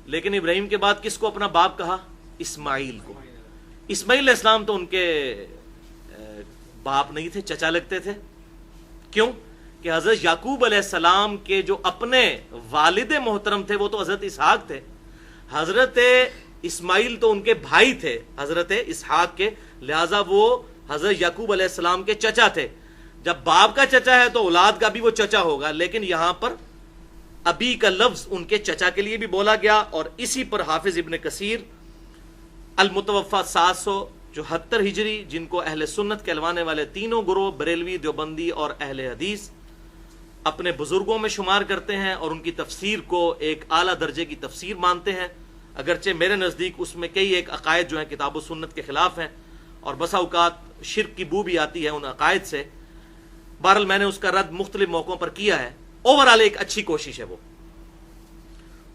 Speaker 1: لیکن ابراہیم کے بعد کس کو اپنا باپ کہا؟ اسماعیل کو. اسماعیل علیہ السلام تو ان کے باپ نہیں تھے، چچا لگتے تھے. کیوں؟ کہ حضرت یعقوب علیہ السلام کے جو اپنے والد محترم تھے وہ تو حضرت اسحاق تھے. حضرت اسماعیل تو ان کے بھائی تھے حضرت اسحاق کے، لہذا وہ حضرت یعقوب علیہ السلام کے چچا تھے. جب باپ کا چچا ہے تو اولاد کا بھی وہ چچا ہوگا. لیکن یہاں پر ابی کا لفظ ان کے چچا کے لیے بھی بولا گیا، اور اسی پر حافظ ابن کثیر المتوفا 774 ہجری، جن کو اہل سنت کہلوانے والے تینوں گروہ بریلوی، دیوبندی اور اہل حدیث اپنے بزرگوں میں شمار کرتے ہیں، اور ان کی تفسیر کو ایک اعلیٰ درجے کی تفسیر مانتے ہیں. اگرچہ میرے نزدیک اس میں کئی ایک عقائد جو ہیں کتاب و سنت کے خلاف ہیں، اور بسا اوقات شرک کی بو بھی آتی ہے ان عقائد سے. بہرحال میں نے اس کا رد مختلف موقعوں پر کیا ہے. اوورال ایک اچھی کوشش ہے وہ.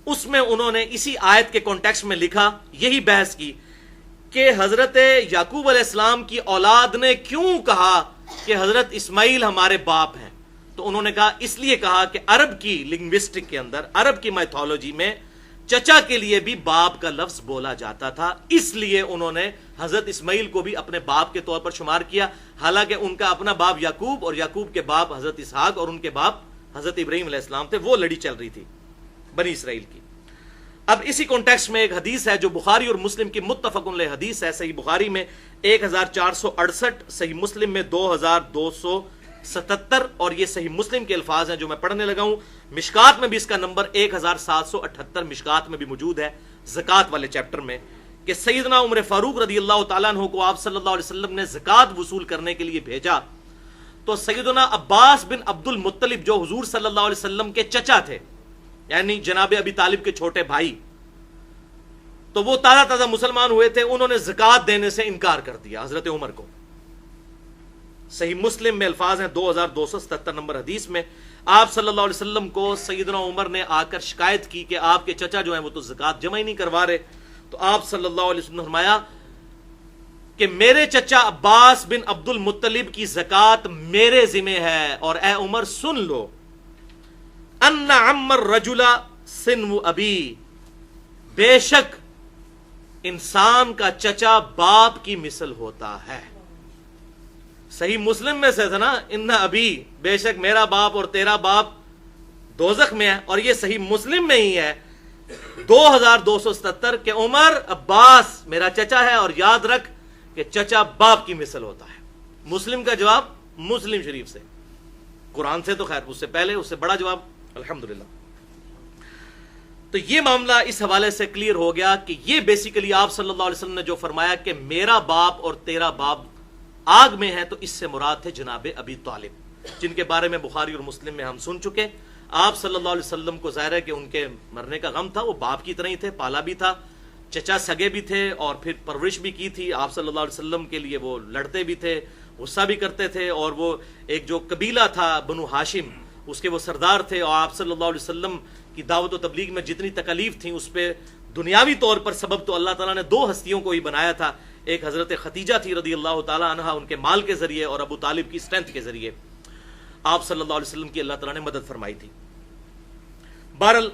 Speaker 1: اس میں انہوں نے اسی آیت کے کانٹیکسٹ میں لکھا، یہی بحث کی کہ حضرت یعقوب علیہ السلام کی اولاد نے کیوں کہا کہ حضرت اسماعیل ہمارے باپ ہیں. تو انہوں نے کہا اس لیے کہا کہ عرب کی لنگوسٹک کے اندر، عرب کی میتھولوجی میں چچا کے لیے بھی باپ کا لفظ بولا جاتا تھا. اس لیے انہوں نے حضرت اسماعیل کو بھی اپنے باپ کے طور پر شمار کیا، حالانکہ ان کا اپنا باپ یعقوب اور یعقوب کے باپ حضرت اسحاق اور ان کے باپ حضرت ابراہیم علیہ السلام تھے. وہ لڑی چل رہی تھی بنی اسرائیل کی. اب اسی کانٹیکسٹ میں ایک حدیث ہے جو بخاری اور مسلم کی متفق علیہ حدیث ہے. صحیح بخاری میں 1468، صحیح مسلم میں 2277، اور یہ صحیح مسلم کے الفاظ ہیں جو میں پڑھنے لگا ہوں. مشکات میں بھی اس کا نمبر 1778 مشکات میں بھی موجود ہے، زکوٰۃ والے چیپٹر میں، کہ سیدنا عمر فاروق رضی اللہ تعالیٰ عنہ کو آپ صلی اللہ علیہ وسلم نے زکوٰۃ وصول کرنے کے لیے بھیجا. تو سیدنا عباس بن عبد المطلب جو حضور صلی اللہ علیہ وسلم کے چچا تھے، یعنی جناب ابی طالب کے چھوٹے بھائی، تو وہ تازہ مسلمان ہوئے تھے. انہوں نے زکوٰۃ دینے سے انکار کر دیا حضرت عمر کو. صحیح مسلم میں الفاظ ہیں 2277 نمبر حدیث میں، آپ صلی اللہ علیہ وسلم کو سیدنا عمر نے آ کر شکایت کی کہ آپ کے چچا جو ہیں وہ تو زکوٰۃ جمع ہی نہیں کروا رہے. تو آپ صلی اللہ علیہ وسلم نے فرمایا کہ میرے چچا عباس بن عبد المطلب کی زکوٰۃ میرے ذمہ ہے، اور اے عمر سن لو، ان عم الرجل سنو ابی، بے شک انسان کا چچا باپ کی مثل ہوتا ہے. صحیح مسلم میں سے تھا نا، ان ابی، بے شک میرا باپ اور تیرا باپ دوزخ میں ہے، اور یہ صحیح مسلم میں ہی ہے 2277 کہ عمر عباس میرا چچا ہے، اور یاد رکھ کہ چچا باپ کی مثل ہوتا ہے. مسلم کا جواب مسلم شریف سے، قرآن سے تو خیر اس سے پہلے، اس سے بڑا جواب الحمدللہ. تو یہ معاملہ اس حوالے سے کلیئر ہو گیا کہ یہ بیسیکلی آپ صلی اللہ علیہ وسلم نے جو فرمایا کہ میرا باپ اور تیرا باپ آگ میں ہے، تو اس سے مراد تھے جناب ابی طالب، جن کے بارے میں بخاری اور مسلم میں ہم سن چکے. آپ صلی اللہ علیہ وسلم کو ظاہر ہے کہ ان کے مرنے کا غم تھا، وہ باپ کی طرح ہی تھے، پالا بھی تھا، چچا سگے بھی تھے، اور پھر پرورش بھی کی تھی. آپ صلی اللہ علیہ وسلم کے لیے وہ لڑتے بھی تھے، غصہ بھی کرتے تھے، اور وہ ایک جو قبیلہ تھا بنو ہاشم، اس کے وہ سردار تھے. اور آپ صلی اللہ علیہ وسلم کی دعوت و تبلیغ میں جتنی تکالیف تھیں، اس پہ دنیاوی طور پر سبب تو اللہ تعالیٰ نے 2 ہستیوں کو ہی بنایا تھا. ایک حضرت ختیجہ تھی رضی اللہ تعالیٰ عنہا، ان کے مال کے ذریعے، اور ابو طالب کی اسٹرینتھ کے ذریعے آپ صلی اللہ علیہ وسلم کی اللہ تعالیٰ نے مدد فرمائی تھی. بہرحال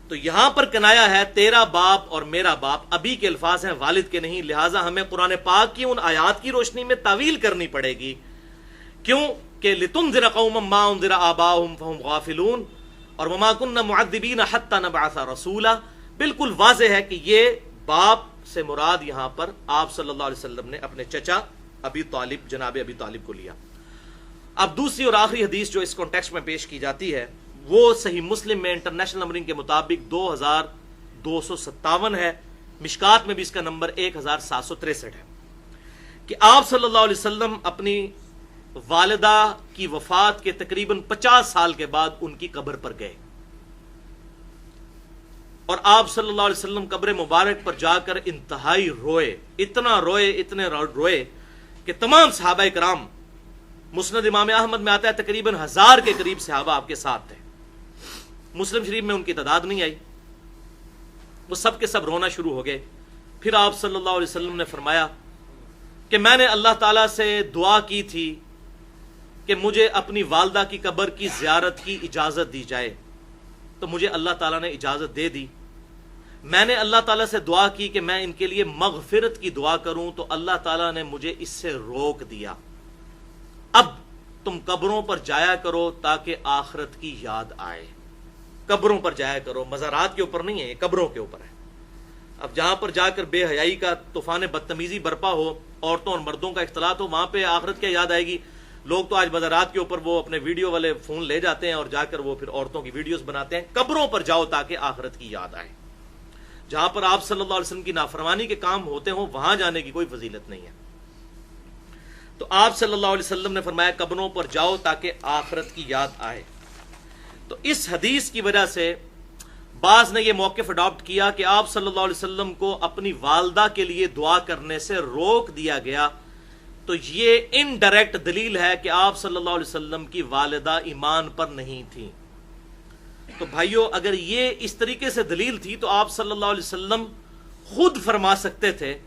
Speaker 1: تو یہاں پر کنایا ہے تیرا باپ اور میرا باپ، ابھی کے الفاظ ہیں، والد کے نہیں، لہٰذا ہمیں قرآن پاک کی ان آیات کی روشنی میں تعویل کرنی پڑے گی. کیوں کہ لِتُنذِرَ قَوْمًا مَّا أُنذِرَ آبَاؤُهُمْ فَهُمْ غَافِلُونَ اور وَمَا كُنَّا مُعَذِّبِينَ حَتَّى نَبْعَثَ رَسُولًا. بالکل واضح ہے کہ یہ باپ سے مراد یہاں پر آپ صلی اللہ علیہ وسلم نے اپنے چچا ابی طالب، جناب ابی طالب کو لیا. اب دوسری اور آخری حدیث جو اس کانٹیکسٹ میں پیش کی جاتی ہے وہ صحیح مسلم میں انٹرنیشنل نمبرنگ کے مطابق 2257 ہے، مشکات میں بھی اس کا نمبر 1763 ہے، کہ آپ صلی اللہ علیہ وسلم اپنی والدہ کی وفات کے تقریباً 50 سال کے بعد ان کی قبر پر گئے، اور آپ صلی اللہ علیہ وسلم قبر مبارک پر جا کر انتہائی روئے، اتنے روئے کہ تمام صحابہ کرام، مسند امام احمد میں آتا ہے تقریباً 1000 کے قریب صحابہ آپ کے ساتھ تھے. مسلم شریف میں ان کی تعداد نہیں آئی، وہ سب کے سب رونا شروع ہو گئے. پھر آپ صلی اللہ علیہ وسلم نے فرمایا کہ میں نے اللہ تعالیٰ سے دعا کی تھی کہ مجھے اپنی والدہ کی قبر کی زیارت کی اجازت دی جائے، تو مجھے اللہ تعالیٰ نے اجازت دے دی. میں نے اللہ تعالیٰ سے دعا کی کہ میں ان کے لیے مغفرت کی دعا کروں، تو اللہ تعالیٰ نے مجھے اس سے روک دیا. اب تم قبروں پر جایا کرو تاکہ آخرت کی یاد آئے. قبروں پر جایا کرو، مزارات کے اوپر نہیں ہے، یہ قبروں کے اوپر ہے. اب جہاں پر جا کر بے حیائی کا طوفان بدتمیزی برپا ہو، عورتوں اور مردوں کا اختلاط ہو، وہاں پہ آخرت کیا یاد آئے گی؟ لوگ تو آج مزارات کے اوپر وہ اپنے ویڈیو والے فون لے جاتے ہیں اور جا کر وہ پھر عورتوں کی ویڈیوز بناتے ہیں. قبروں پر جاؤ تاکہ آخرت کی یاد آئے. جہاں پر آپ صلی اللہ علیہ وسلم کی نافرمانی کے کام ہوتے ہوں وہاں جانے کی کوئی فضیلت نہیں ہے. تو آپ صلی اللہ علیہ وسلم نے فرمایا قبروں پر جاؤ تاکہ آخرت کی یاد آئے. تو اس حدیث کی وجہ سے بعض نے یہ موقف اڈاپٹ کیا کہ آپ صلی اللہ علیہ وسلم کو اپنی والدہ کے لیے دعا کرنے سے روک دیا گیا، تو یہ انڈائریکٹ دلیل ہے کہ آپ صلی اللہ علیہ وسلم کی والدہ ایمان پر نہیں تھیں. تو بھائیو، اگر یہ اس طریقے سے دلیل تھی تو آپ صلی اللہ علیہ وسلم خود فرما سکتے تھے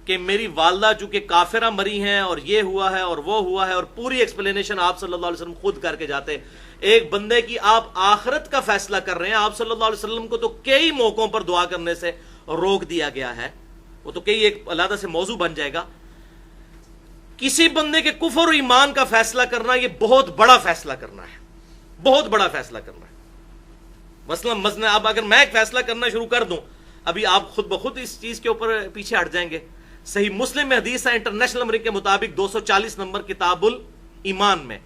Speaker 1: کہ میری والدہ چونکہ کافرہ مری ہیں اور یہ ہوا ہے اور وہ ہوا ہے، اور پوری ایکسپلینیشن آپ صلی اللہ علیہ وسلم خود کر کے جاتے. ایک بندے کی آپ آخرت کا فیصلہ کر رہے ہیں، آپ صلی اللہ علیہ وسلم کو تو کئی موقعوں پر دعا کرنے سے روک دیا گیا ہے، وہ تو کئی ایک علیحدہ سے موضوع بن جائے گا. کسی بندے کے کفر و ایمان کا فیصلہ کرنا یہ بہت بڑا فیصلہ کرنا ہے، بہت بڑا فیصلہ کرنا ہے. مثلا اب اگر میں ایک فیصلہ کرنا شروع کر دوں، ابھی آپ خود بخود اس چیز کے اوپر پیچھے ہٹ جائیں گے. صحیح مسلم میں حدیث ہے انٹرنیشنل نمبر کے مطابق 240 نمبر کتاب الایمان میں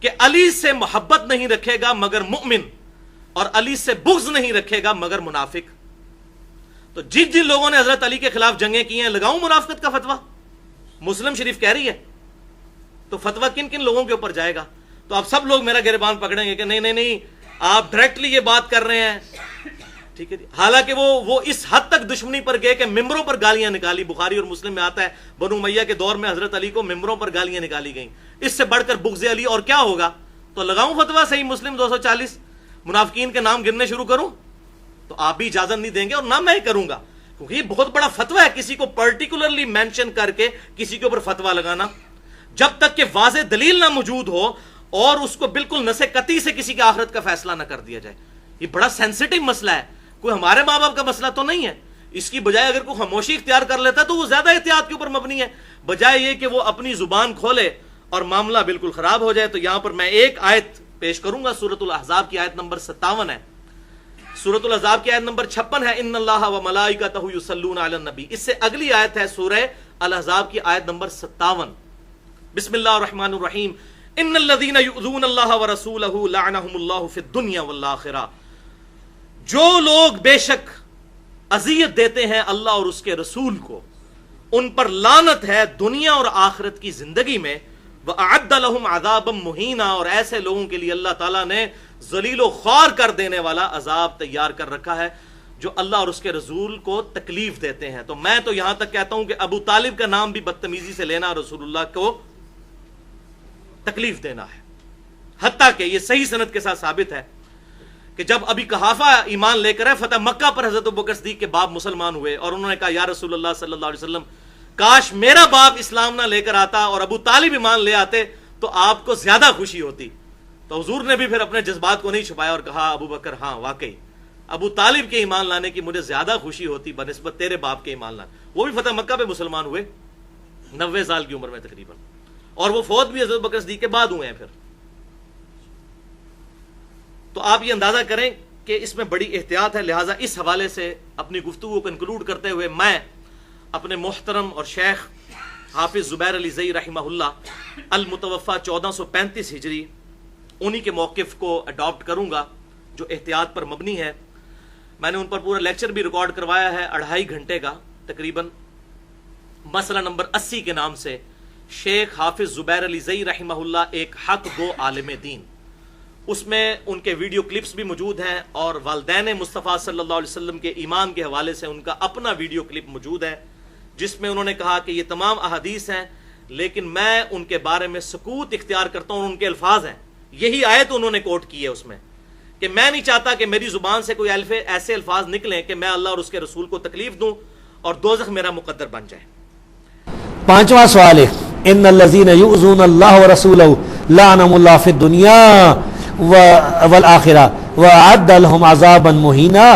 Speaker 1: کہ علی سے محبت نہیں رکھے گا مگر مؤمن، اور علی سے بغض نہیں رکھے گا مگر منافق. تو جن لوگوں نے حضرت علی کے خلاف جنگیں کی ہیں، لگاؤں منافقت کا فتویٰ؟ مسلم شریف کہہ رہی ہے. تو فتویٰ کن کن لوگوں کے اوپر جائے گا؟ تو آپ سب لوگ میرا گریبان پکڑیں گے کہ نہیں آپ ڈائریکٹلی یہ بات کر رہے ہیں. ٹھیک ہے جی. حالانکہ وہ اس حد تک دشمنی پر گئے کہ ممبروں پر گالیاں نکالی. بخاری اور مسلم میں آتا ہے بنو امیہ کے دور میں حضرت علی کو ممبروں پر گالیاں نکالی گئیں. اس سے بڑھ کر بغض علی اور کیا ہوگا؟ تو لگاؤں فتویٰ صحیح مسلم 240 منافقین کے نام گننے شروع کروں؟ تو آپ بھی اجازت نہیں دیں گے اور نہ میں کروں گا، کیونکہ یہ بہت بڑا فتویٰ ہے کسی کو پرٹیکولرلی مینشن کر کے کسی کے اوپر فتویٰ لگانا. جب تک کہ واضح دلیل نہ موجود ہو اور اس کو بالکل نص قطعی سے کسی کی آخرت کا فیصلہ نہ کر دیا جائے. یہ بڑا سینسٹیو مسئلہ ہے، کوئی ہمارے ماں باپ کا مسئلہ تو نہیں ہے. اس کی بجائے اگر کوئی خاموشی اختیار کر لیتا ہے تو وہ زیادہ احتیاط کے اوپر مبنی ہے، بجائے یہ کہ وہ اپنی زبان کھولے اور معاملہ بالکل خراب ہو جائے. تو یہاں پر میں ایک آیت پیش کروں گا، سورۃ الاحزاب کی آیت نمبر 57 ہے. سورۃ الاحزاب کی آیت نمبر 56 ہے، ان اللہ و ملائکتہ یصلون علی النبی. اس سے اگلی آیت ہے سورہ الاحزاب کی آیت نمبر 57. بسم اللہ الرحمن الرحیم. ان الذین یؤذون اللہ ورسولہ لعنہم اللہ فی الدنیا والآخرہ. جو لوگ بے شک اذیت دیتے ہیں اللہ اور اس کے رسول کو، ان پر لعنت ہے دنیا اور آخرت کی زندگی میں. وَأَعَدَّ لَهُمْ عَذَابًا مُهِينًا. اور ایسے لوگوں کے لیے اللہ تعالیٰ نے ذلیل و خوار کر دینے والا عذاب تیار کر رکھا ہے جو اللہ اور اس کے رسول کو تکلیف دیتے ہیں. تو میں تو یہاں تک کہتا ہوں کہ ابو طالب کا نام بھی بدتمیزی سے لینا رسول اللہ کو تکلیف دینا ہے. حتیٰ کہ یہ صحیح سند کے ساتھ ثابت ہے کہ جب ابھی قحافہ ایمان لے کر فتح مکہ پر حضرت ابوبکر صدیق کے باپ مسلمان ہوئے اور انہوں نے کہا یا رسول اللہ صلی اللہ علیہ وسلم، کاش میرا باپ اسلام نہ لے کر آتا اور ابو طالب ایمان لے آتے تو آپ کو زیادہ خوشی ہوتی. تو حضور نے بھی پھر اپنے جذبات کو نہیں چھپایا اور کہا ابو بکر ہاں واقعی ابو طالب کے ایمان لانے کی مجھے زیادہ خوشی ہوتی بنسبت تیرے باپ کے ایمان لانے. وہ بھی فتح مکہ پہ مسلمان ہوئے 90 سال کی عمر میں تقریباً, اور وہ فوت بھی حضرت بکر صدیق کے بعد ہوئے ہیں پھر. تو آپ یہ اندازہ کریں کہ اس میں بڑی احتیاط ہے. لہٰذا اس حوالے سے اپنی گفتگو کو کنکلوڈ کرتے ہوئے میں اپنے محترم اور شیخ حافظ زبیر علی زئی رحمہ اللہ المتوفی 1435 ہجری انہی کے موقف کو اڈاپٹ کروں گا جو احتیاط پر مبنی ہے. میں نے ان پر پورا لیکچر بھی ریکارڈ کروایا ہے 2.5 گھنٹے کا تقریباً, مسئلہ نمبر 80 کے نام سے. شیخ حافظ زبیر علی زئی رحمہ اللہ ایک حق گو عالم دین. اس میں ان کے ویڈیو کلپس بھی موجود ہیں, اور والدین مصطفیٰ صلی اللہ علیہ وسلم کے ایمان کے حوالے سے ان کا اپنا ویڈیو کلپ موجود ہے, جس میں انہوں نے کہا کہ یہ تمام احادیث ہیں لیکن میں ان کے بارے میں سکوت اختیار کرتا ہوں. ان کے الفاظ ہیں, یہی آیت انہوں نے کوٹ کی ہے اس میں, کہ میں نہیں چاہتا کہ میری زبان سے کوئی ایسے الفاظ نکلیں کہ میں اللہ اور اس کے رسول کو تکلیف دوں اور دوزخ میرا مقدر بن جائے.
Speaker 2: 5واں سوال ہے, ان الذین یؤذون اللہ ورسولہ لعنهم اللہ فی الدنیا والآخرہ وأعد لهم عذابا مہینا,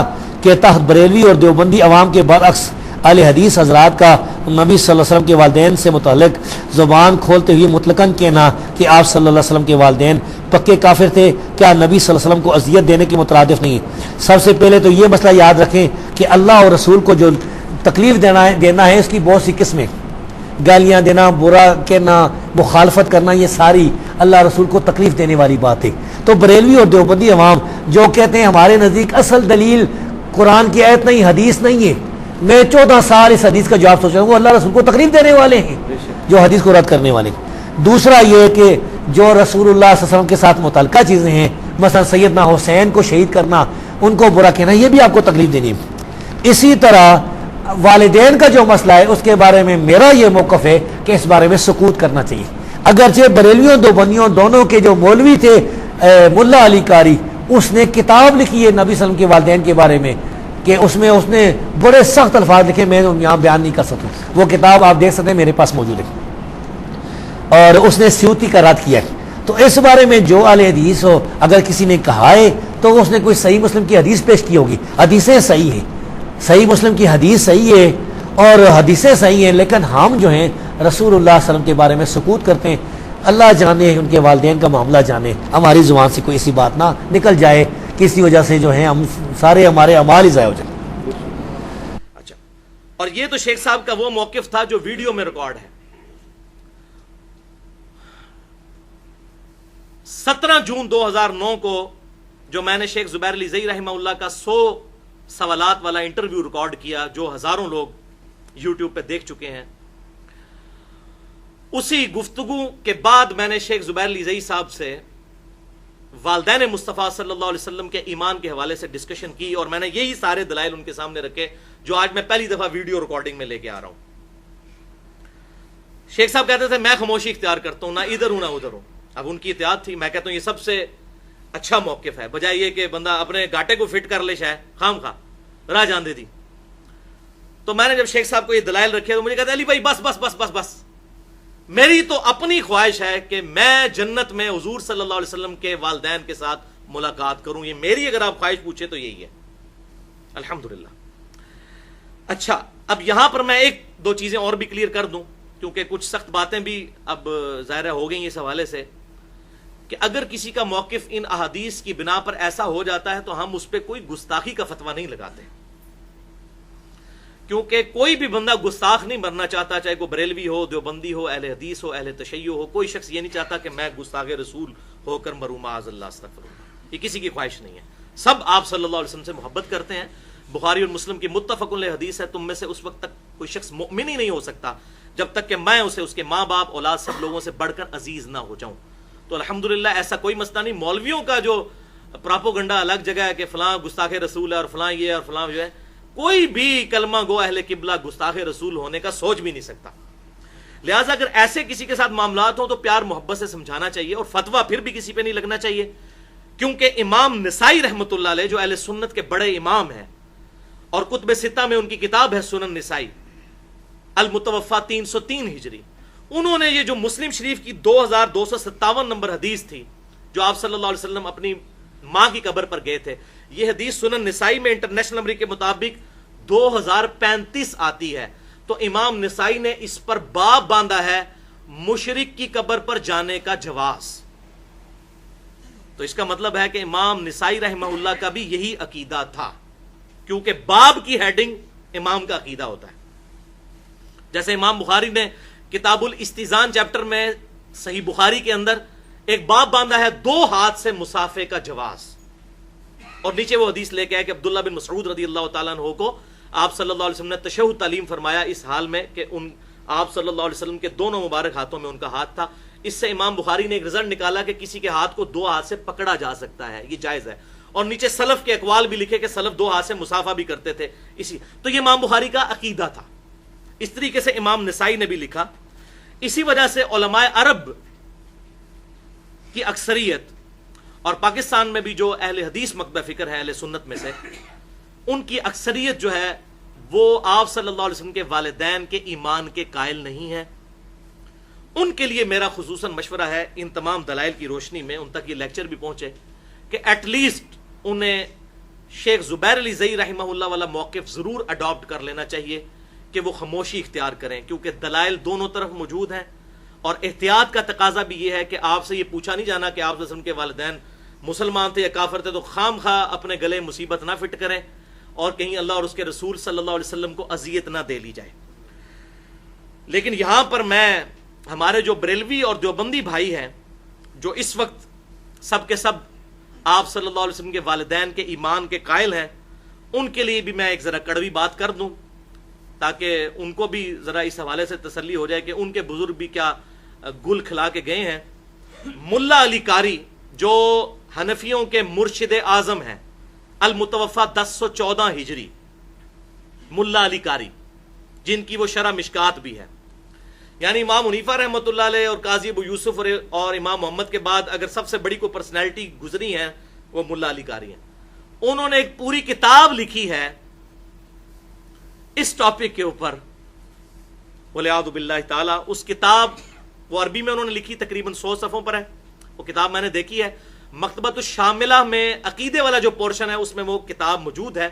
Speaker 2: کے تحت بریلوی اور دیوبندی عوام کے برعکس اہل حدیث حضرات کا نبی صلی اللہ علیہ وسلم کے والدین سے متعلق زبان کھولتے ہوئے مطلقاً کہنا کہ آپ صلی اللہ علیہ وسلم کے والدین پکے کافر تھے, کیا نبی صلی اللہ علیہ وسلم کو اذیت دینے کے مترادف نہیں ہے؟ سب سے پہلے تو یہ مسئلہ یاد رکھیں کہ اللہ اور رسول کو جو تکلیف دینا ہے اس کی بہت سی قسمیں, گالیاں دینا, برا کہنا, مخالفت کرنا, یہ ساری اللہ رسول کو تکلیف دینے والی بات ہے. تو بریلوی اور دیوبندی عوام جو کہتے ہیں ہمارے نزدیک اصل دلیل قرآن کی آیت نہیں حدیث نہیں ہے, میں 14 سال اس حدیث کا جواب سوچ رہا ہوں, وہ اللہ رسول کو تکلیف دینے والے ہیں جو حدیث کو رد کرنے والے. دوسرا یہ کہ جو رسول اللہ صلی اللہ علیہ وسلم کے ساتھ متعلقہ چیزیں ہیں, مثلا سیدنا حسین کو شہید کرنا, ان کو برا کہنا, یہ بھی آپ کو تکلیف دینی ہے. اسی طرح والدین کا جو مسئلہ ہے اس کے بارے میں میرا یہ موقف ہے کہ اس بارے میں سکوت کرنا چاہیے. اگرچہ بریلویوں دیوبندیوں دونوں کے جو مولوی تھے ملا علی قاری, اس نے کتاب لکھی ہے نبی صلی اللہ علیہ وسلم کے والدین کے بارے میں, کہ اس میں اس نے بڑے سخت الفاظ لکھے, میں یہاں بیان نہیں کر سکتا. وہ کتاب آپ دیکھ سکتے ہیں, میرے پاس موجود ہے, اور اس نے سیوطی کا رد کیا ہے. تو اس بارے میں جو اہل حدیث ہو, اگر کسی نے کہا ہے تو اس نے کوئی صحیح مسلم کی حدیث پیش کی ہوگی. حدیثیں صحیح ہیں, صحیح مسلم کی حدیث صحیح ہے اور حدیثیں صحیح ہیں, لیکن ہم جو ہیں رسول اللہ صلی اللہ علیہ وسلم کے بارے میں سکوت کرتے ہیں. اللہ جانے ان کے والدین کا معاملہ جانے, ہماری زبان سے کوئی ایسی بات نہ نکل جائے کسی وجہ سے جو ہے ہم سارے ہمارے اعمال ہی ضائع ہو جائیں.
Speaker 1: اچھا, اور یہ تو شیخ صاحب کا وہ موقف تھا جو ویڈیو میں ریکارڈ ہے. 17 جون 2009 کو جو میں نے شیخ زبیر علی زئی رحمہ اللہ کا 100 سوالات والا انٹرویو ریکارڈ کیا, جو ہزاروں لوگ یوٹیوب پہ دیکھ چکے ہیں, اسی گفتگو کے بعد میں نے شیخ زبیر علی زئی صاحب سے والدین مصطفیٰ صلی اللہ علیہ وسلم کے ایمان کے حوالے سے ڈسکشن کی, اور میں نے یہی سارے دلائل ان کے سامنے رکھے جو آج میں پہلی دفعہ ویڈیو ریکارڈنگ میں لے کے آ رہا ہوں. شیخ صاحب کہتے تھے میں خاموشی اختیار کرتا ہوں, نہ ادھر ہوں نہ ادھر ہوں. اب ان کی احتیاط تھی, میں کہتا ہوں یہ سب سے اچھا موقف ہے, بجائے یہ کہ بندہ اپنے گاٹے کو فٹ کر لے شاید خام خواہ راہ جان دے دی. تو میں نے جب شیخ صاحب کو یہ دلائل رکھے تو مجھے کہتے علی بھائی بس بس بس بس بس, میری تو اپنی خواہش ہے کہ میں جنت میں حضور صلی اللہ علیہ وسلم کے والدین کے ساتھ ملاقات کروں. یہ میری اگر آپ خواہش پوچھیں تو یہی ہے, الحمدللہ. اچھا, اب یہاں پر میں ایک دو چیزیں اور بھی کلیئر کر دوں, کیونکہ کچھ سخت باتیں بھی اب ظاہر ہو گئی اس حوالے سے, کہ اگر کسی کا موقف ان احادیث کی بنا پر ایسا ہو جاتا ہے تو ہم اس پہ کوئی گستاخی کا فتویٰ نہیں لگاتے, کیونکہ کوئی بھی بندہ گستاخ نہیں مرنا چاہتا, چاہے کوئی بریلوی ہو, دیوبندی ہو, اہل حدیث ہو, اہل تشیع ہو. کوئی شخص یہ نہیں چاہتا کہ میں گستاخ رسول ہو کر مروں, معاذ اللہ, استغفر اللہ. یہ کسی کی خواہش نہیں ہے. سب آپ صلی اللہ علیہ وسلم سے محبت کرتے ہیں. بخاری اور مسلم کی متفق علیہ حدیث ہے, تم میں سے اس وقت تک کوئی شخص مومن ہی نہیں ہو سکتا جب تک کہ میں اسے اس کے ماں باپ اولاد سب لوگوں سے بڑھ کر عزیز نہ ہو جاؤں. تو الحمدللہ ایسا کوئی مسئلہ نہیں. مولویوں کا جو پراپوگنڈا الگ جگہ ہے کہ فلاں گستاخ رسول ہے اور فلاں یہ اور فلاں جو ہے, کوئی بھی کلمہ گو اہل قبلہ گستاخ رسول ہونے کا سوچ بھی نہیں سکتا. لہٰذا اگر ایسے کسی کے ساتھ معاملات ہوں تو پیار محبت سے سمجھانا چاہیے, اور فتویٰ پھر بھی کسی پہ نہیں لگنا چاہیے, کیونکہ امام نسائی رحمۃ اللہ علیہ جو اہل سنت کے بڑے امام ہیں, اور کتب ستہ میں ان کی کتاب ہے سنن نسائی المتوفی 303 ہجری, انہوں نے یہ جو مسلم شریف کی 2257 نمبر حدیث تھی جو آپ صلی اللہ علیہ وسلم اپنی ماں کی قبر پر گئے تھے. یہ حدیث سنن نسائی میں انٹرنیشنل نمبر کے مطابق 2035 آتی ہے. تو امام نسائی نے اس پر باب باندھا ہے مشرک کی قبر پر جانے کا جواز. تو اس کا مطلب ہے کہ امام نسائی رحمہ اللہ کا بھی یہی عقیدہ تھا، کیونکہ باب کی ہیڈنگ امام کا عقیدہ ہوتا ہے. جیسے امام بخاری نے کتاب الاستئذان چیپٹر میں صحیح بخاری کے اندر ایک باب باندھا ہے 2 ہاتھ سے مصافحے کا جواز، اور نیچے وہ حدیث لے کے آئے کہ عبداللہ بن مسعود رضی اللہ تعالیٰ عنہ کو آپ صلی اللہ علیہ وسلم نے تشہد تعلیم فرمایا اس حال میں کہ آپ صلی اللہ علیہ وسلم کے دونوں مبارک ہاتھوں میں ان کا ہاتھ تھا. اس سے امام بخاری نے ایک رزلٹ نکالا کہ کسی کے ہاتھ کو 2 ہاتھ سے پکڑا جا سکتا ہے، یہ جائز ہے. اور نیچے سلف کے اقوال بھی لکھے کہ سلف 2 ہاتھ سے مصافحہ بھی کرتے تھے. تو یہ امام بخاری کا عقیدہ تھا. اس طریقے سے امام نسائی نے بھی لکھا. اسی وجہ سے علماء عرب کی اکثریت اور پاکستان میں بھی جو اہل حدیث مکتبہ فکر ہے اہل سنت میں سے، ان کی اکثریت جو ہے وہ آپ صلی اللہ علیہ وسلم کے والدین کے ایمان کے قائل نہیں ہے. ان کے لیے میرا خصوصاً مشورہ ہے ان تمام دلائل کی روشنی میں ان تک یہ لیکچر بھی پہنچے کہ ایٹ لیسٹ انہیں شیخ زبیر علی زئی رحمہ اللہ والا موقف ضرور اڈاپٹ کر لینا چاہیے کہ وہ خاموشی اختیار کریں، کیونکہ دلائل دونوں طرف موجود ہیں. اور احتیاط کا تقاضا بھی یہ ہے کہ آپ سے یہ پوچھا نہیں جانا کہ آپ صلی اللہ علیہ وسلم کے والدین مسلمان تھے یا کافر تھے، تو خام خواہ اپنے گلے مصیبت نہ فٹ کریں اور کہیں اللہ اور اس کے رسول صلی اللہ علیہ وسلم کو اذیت نہ دے لی جائے. لیکن یہاں پر میں ہمارے جو بریلوی اور دیوبندی بھائی ہیں جو اس وقت سب کے سب آپ صلی اللہ علیہ وسلم کے والدین کے ایمان کے قائل ہیں، ان کے لیے بھی میں ایک ذرا کڑوی بات کر دوں تاکہ ان کو بھی ذرا اس حوالے سے تسلی ہو جائے کہ ان کے بزرگ بھی کیا گل کھلا کے گئے ہیں. ملا علی قاری جو حنفیوں کے مرشد اعظم ہیں، المتوفا 1014 ہجری، ملا علی قاری جن کی وہ شرح مشکات بھی ہے، یعنی امام حنیفہ رحمۃ اللہ علیہ اور قاضی ابو یوسف اور امام محمد کے بعد اگر سب سے بڑی کوئی پرسنالٹی گزری ہیں وہ ملا علی قاری ہیں. انہوں نے ایک پوری کتاب لکھی ہے اس ٹاپک کے اوپر، وَلِعَاذُ بِاللَّهِ تعالی. اس کتاب وہ عربی میں انہوں نے لکھی، تقریباً 100 صفحوں پر ہے. وہ کتاب میں نے دیکھی ہے، مکتبۃ الشاملہ میں عقیدے والا جو پورشن ہے اس میں وہ کتاب موجود ہے.